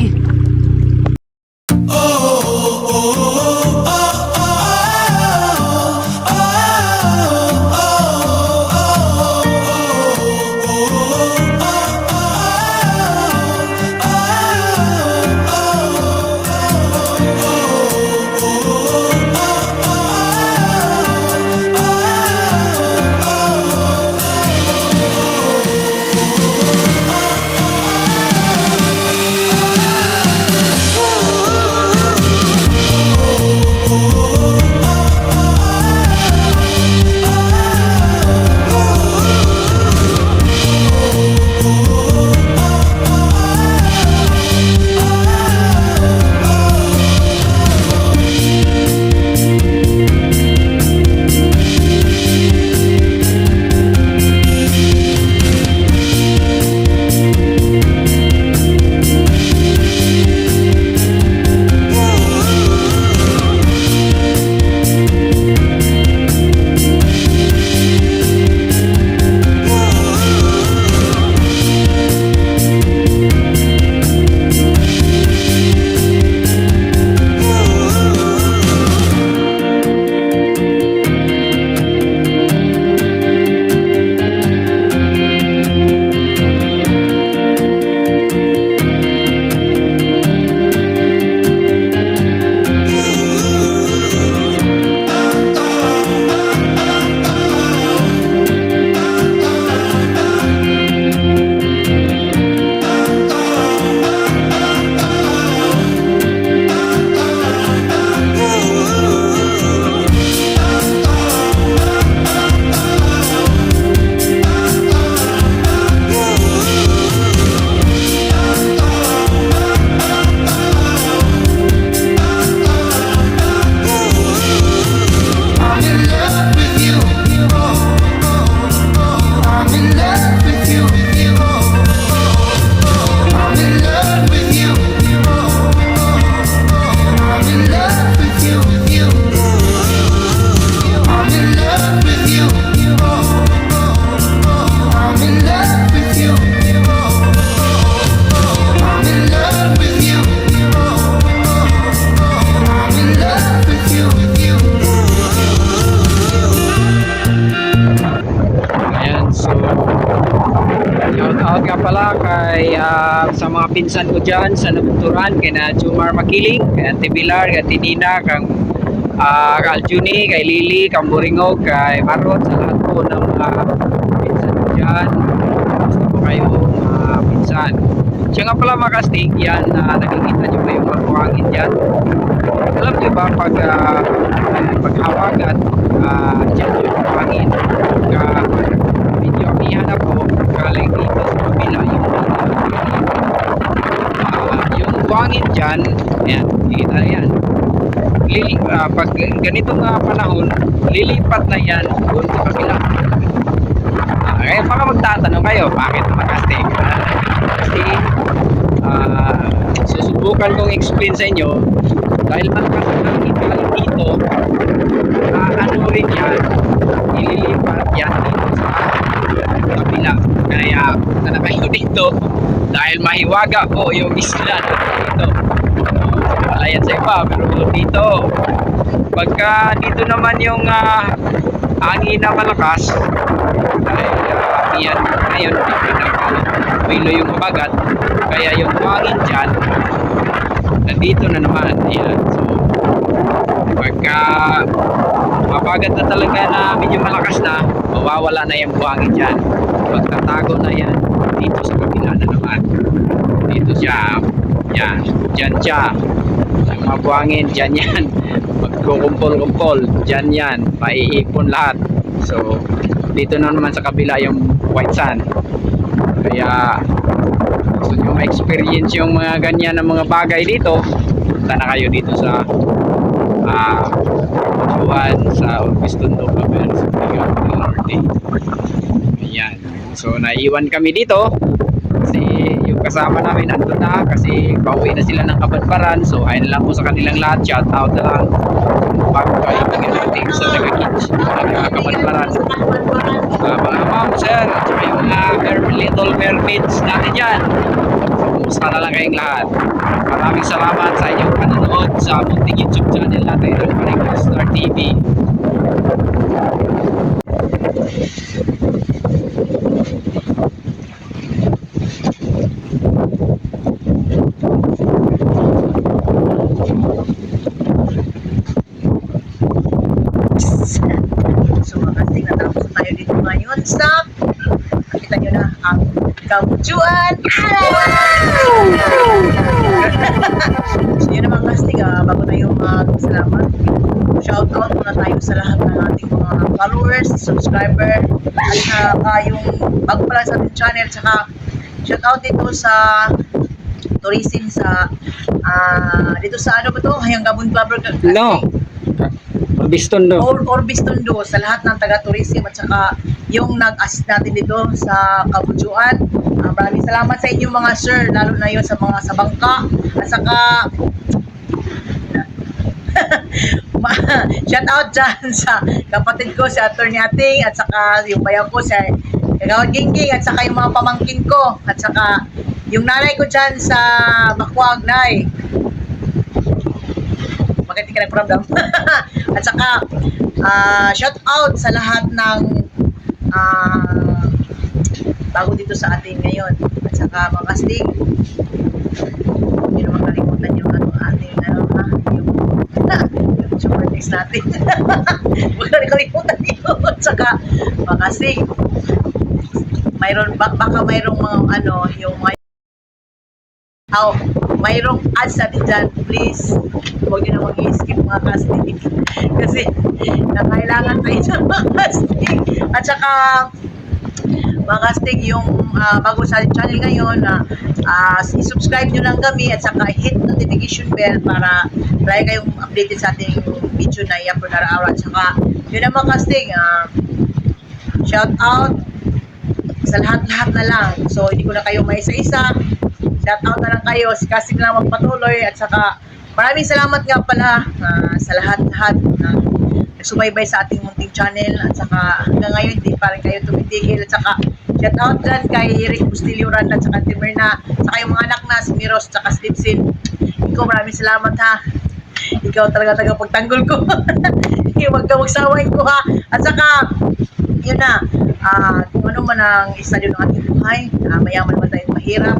sa mga pinsan ko dyan sa Nabunturan, kay na Jumar Makiling, kay Ate Pilar, kay Ate Nina, kang Aljuni, kay Lily, kang Buringog, kay Marot, sa lahat po ng mga pinsan ko dyan. Gusto ko kayo mga pinsan. Siya nga pala mga kastig, yan, nakikita nyo ba yung mga buhangin dyan? Alam nyo ba pag paghawag at dyan yung buhangin, medyo ang ihanap ko, galing dito sa kabila yung buhangin dyan, ayan, nakikita na yan. Pag ganitong panahon, lilipat na yan doon sa kabila. Kaya baka magtatanong kayo, bakit mga kastig? Kasi susubukan kong explain sa inyo dahil malakas ang hangin dito, ano rin yan, ililipat yan dito sa kabila. Kaya punta na kayo dito dahil mahiwaga po yung isla dito. Malayan sa iba, pero dito pagka dito naman yung hangin na malakas, Dahil yan ngayon, wilo yung kabagat. Kaya yung buhangin dyan, nandito na naman. Ayan. So, pagka mabagat na talaga na medyo malakas na, mawawala na yung buhangin dyan. Magtatago na yan dito sa kabila na naman. Dito siya. Yan. Dyan siya. Ang mga buhangin, dyan yan. Magkukumpol-kumpol. Dyan yan. Maiipon lahat. So, dito na naman sa kabila yung white sand. Kaya, gusto nyo ma-experience yung mga ganyan ng mga bagay dito, punta na kayo dito sa Juan, sa Orbistondo, Cavite, sa Ligaw del Norte. Ayan. So, naiwan kami dito kasi yung kasama namin andun na kasi pauwi na sila ng Kabadbaran. So, ayun lang po sa kanilang lahat. Shout out na lang bago kayo nag-dating sa Kabadbaran. Mga ma'am, sir, at saka yung mga little mermaids natin dyan. Kumusta na lang kayong lahat. Maraming salamat sa inyong panonood sa munting YouTube channel natin, ang Paringo Star TV. So mga kastig, natapos na tayo dito ngayon sa nakita nyo na ang Kabujuan So yun naman kastig, bago tayo salamat, shout out muna tayo sa lahat ng ating mga followers, subscriber, at saka yung bago pa lang sa ating channel, saka shout out dito sa tourism sa dito sa ano ba to? Hayang Gabon Clubber No. Orbistondo. Orbistondo sa lahat ng taga-tourism at saka yung nag-assist natin dito sa Kabujuan. Maraming salamat sa inyo mga sir, lalo na yun sa mga sa bangka at saka shout out dyan sa kapatid ko si Attorney Ating at saka yung bayan ko si Kagawad Gingging at saka yung mga pamangkin ko at saka yung nanay ko dyan sa Bakwag, Nay. Maganda ka nagparamdam. At saka, shout out sa lahat ng bago dito sa atin ngayon. At saka mga kastig, hindi naman kalimutan yung ating yung super text natin. Huwag na kalimutan yun. At saka, mga kastig, baka mayroong mga yung mayroong ads natin dyan, please huwag nyo na mag-i-skip mga casting kasi nakailangan tayo ng mga casting at saka mga casting yung bago sa channel ngayon i-subscribe nyo lang kami at saka hit notification bell para lagi kayong updated sa ating video na i-upload araw-araw at saka yun ang mga casting shout out sa lahat-lahat na lang, so hindi ko na kayo may isa-isa. Shout out na lang kayo, si Casting lang magpatuloy at saka maraming salamat nga pala sa lahat-lahat na nagsubaybay sa ating munting channel at saka hanggang ngayon hindi pa rin kayo tumitigil at saka shout out dyan kay Rick Bustilioran at saka Timerna at saka yung mga anak na si Miros at saka si Lipsin. Ikaw maraming salamat ha, ikaw talaga pagtanggol ko. Huwag ka magsawain ko ha at saka yun na, kung ano man ang estadyo ng ating buhay, mayaman man tayo mahirap,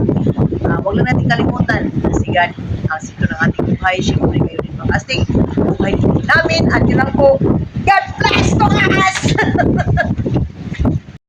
huwag lang natin kalimutan kasi God ang siklo ng ating buhay. Siyempre kayo din mga casting buhay namin at yun lang po, God bless to us.